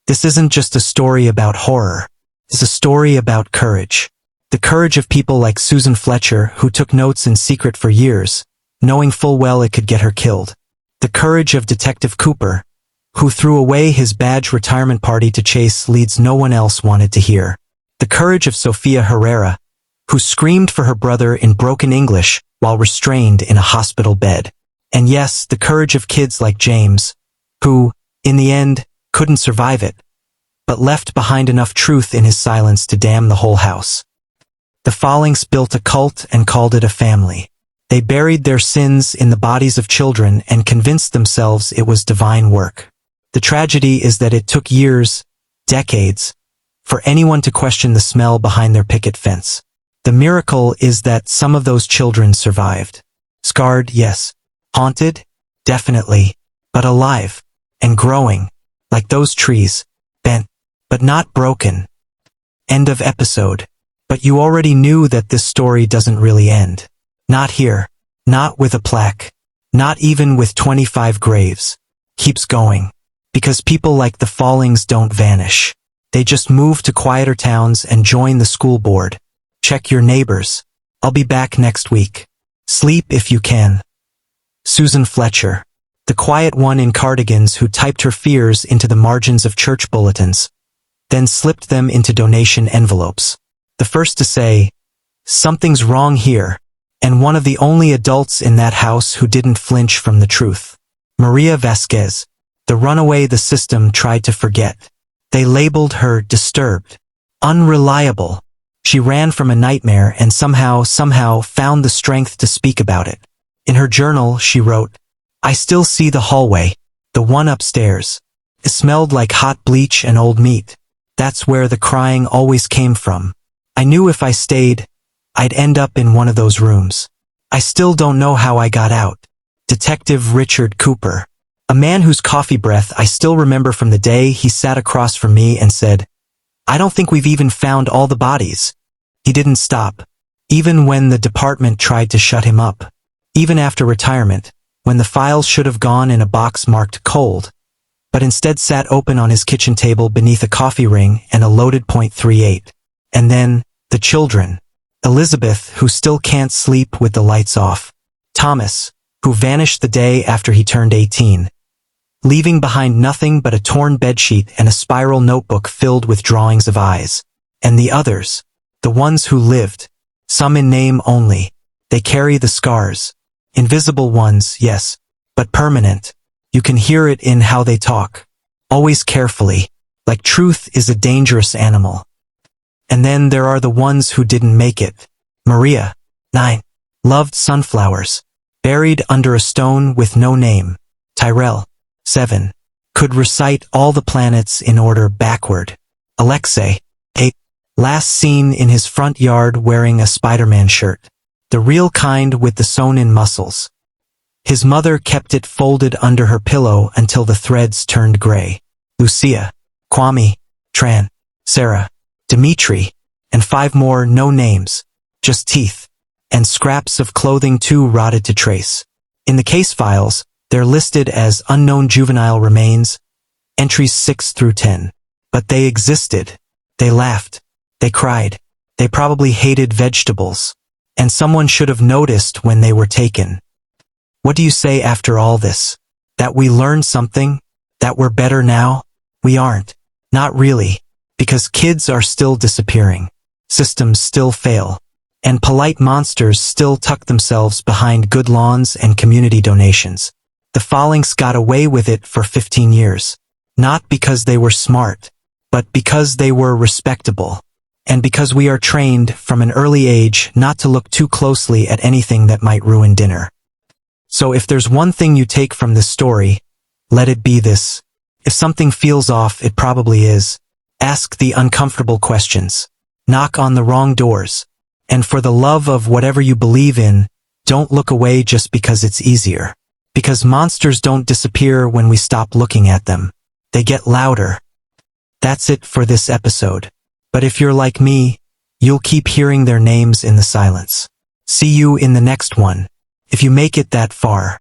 Speaker 1: This isn't just a story about horror. It's a story about courage. The courage of people like Susan Fletcher, who took notes in secret for years, knowing full well it could get her killed. The courage of Detective Cooper, who threw away his badge retirement party to chase leads no one else wanted to hear. The courage of Sofia Herrera, who screamed for her brother in broken English while restrained in a hospital bed. And yes, the courage of kids like James, who, in the end, couldn't survive it, but left behind enough truth in his silence to damn the whole house. The Follings built a cult and called it a family. They buried their sins in the bodies of children and convinced themselves it was divine work. The tragedy is that it took years, decades, for anyone to question the smell behind their picket fence. The miracle is that some of those children survived. Scarred, yes. Haunted? Definitely. But alive. And growing. Like those trees. Bent. But not broken. End of episode. But you already knew that this story doesn't really end. Not here. Not with a plaque. Not even with 25 graves. Keeps going. Because people like the Follings don't vanish. They just move to quieter towns and join the school board. Check your neighbors. I'll be back next week. Sleep if you can. Susan Fletcher. The quiet one in cardigans who typed her fears into the margins of church bulletins, then slipped them into donation envelopes. The first to say, "Something's wrong here," and one of the only adults in that house who didn't flinch from the truth. Maria Vasquez, the runaway the system tried to forget. They labeled her disturbed, unreliable. She ran from a nightmare and somehow found the strength to speak about it. In her journal, she wrote, "I still see the hallway, the one upstairs. It smelled like hot bleach and old meat. That's where the crying always came from. I knew if I stayed, I'd end up in one of those rooms. I still don't know how I got out." Detective Richard Cooper, a man whose coffee breath I still remember from the day he sat across from me and said, "I don't think we've even found all the bodies." He didn't stop, even when the department tried to shut him up. Even after retirement, when the files should have gone in a box marked cold, but instead sat open on his kitchen table beneath a coffee ring and a loaded .38. And then, the children. Elizabeth, who still can't sleep with the lights off. Thomas, who vanished the day after he turned 18, leaving behind nothing but a torn bedsheet and a spiral notebook filled with drawings of eyes. And the others, the ones who lived, some in name only. They carry the scars. Invisible ones, yes, but permanent. You can hear it in how they talk. Always carefully, like truth is a dangerous animal. And then there are the ones who didn't make it. Maria, 9, loved sunflowers, buried under a stone with no name. Tyrell, 7, could recite all the planets in order backward. Alexei, 8, last seen in his front yard wearing a Spider-Man shirt. The real kind with the sewn-in muscles. His mother kept it folded under her pillow until the threads turned gray. Lucia, Kwame, Tran, Sarah, Dimitri, and 5 more no names, just teeth, and scraps of clothing too rotted to trace. In the case files, they're listed as unknown juvenile remains, entries 6 through 10. But they existed. They laughed. They cried. They probably hated vegetables. And someone should have noticed when they were taken. What do you say after all this? That we learned something? That we're better now? We aren't. Not really. Because kids are still disappearing. Systems still fail. And polite monsters still tuck themselves behind good lawns and community donations. The Follings got away with it for 15 years. Not because they were smart, but because they were respectable. And because we are trained from an early age not to look too closely at anything that might ruin dinner. So if there's one thing you take from this story, let it be this. If something feels off, it probably is. Ask the uncomfortable questions. Knock on the wrong doors. And for the love of whatever you believe in, don't look away just because it's easier. Because monsters don't disappear when we stop looking at them. They get louder. That's it for this episode. But if you're like me, you'll keep hearing their names in the silence. See you in the next one, if you make it that far.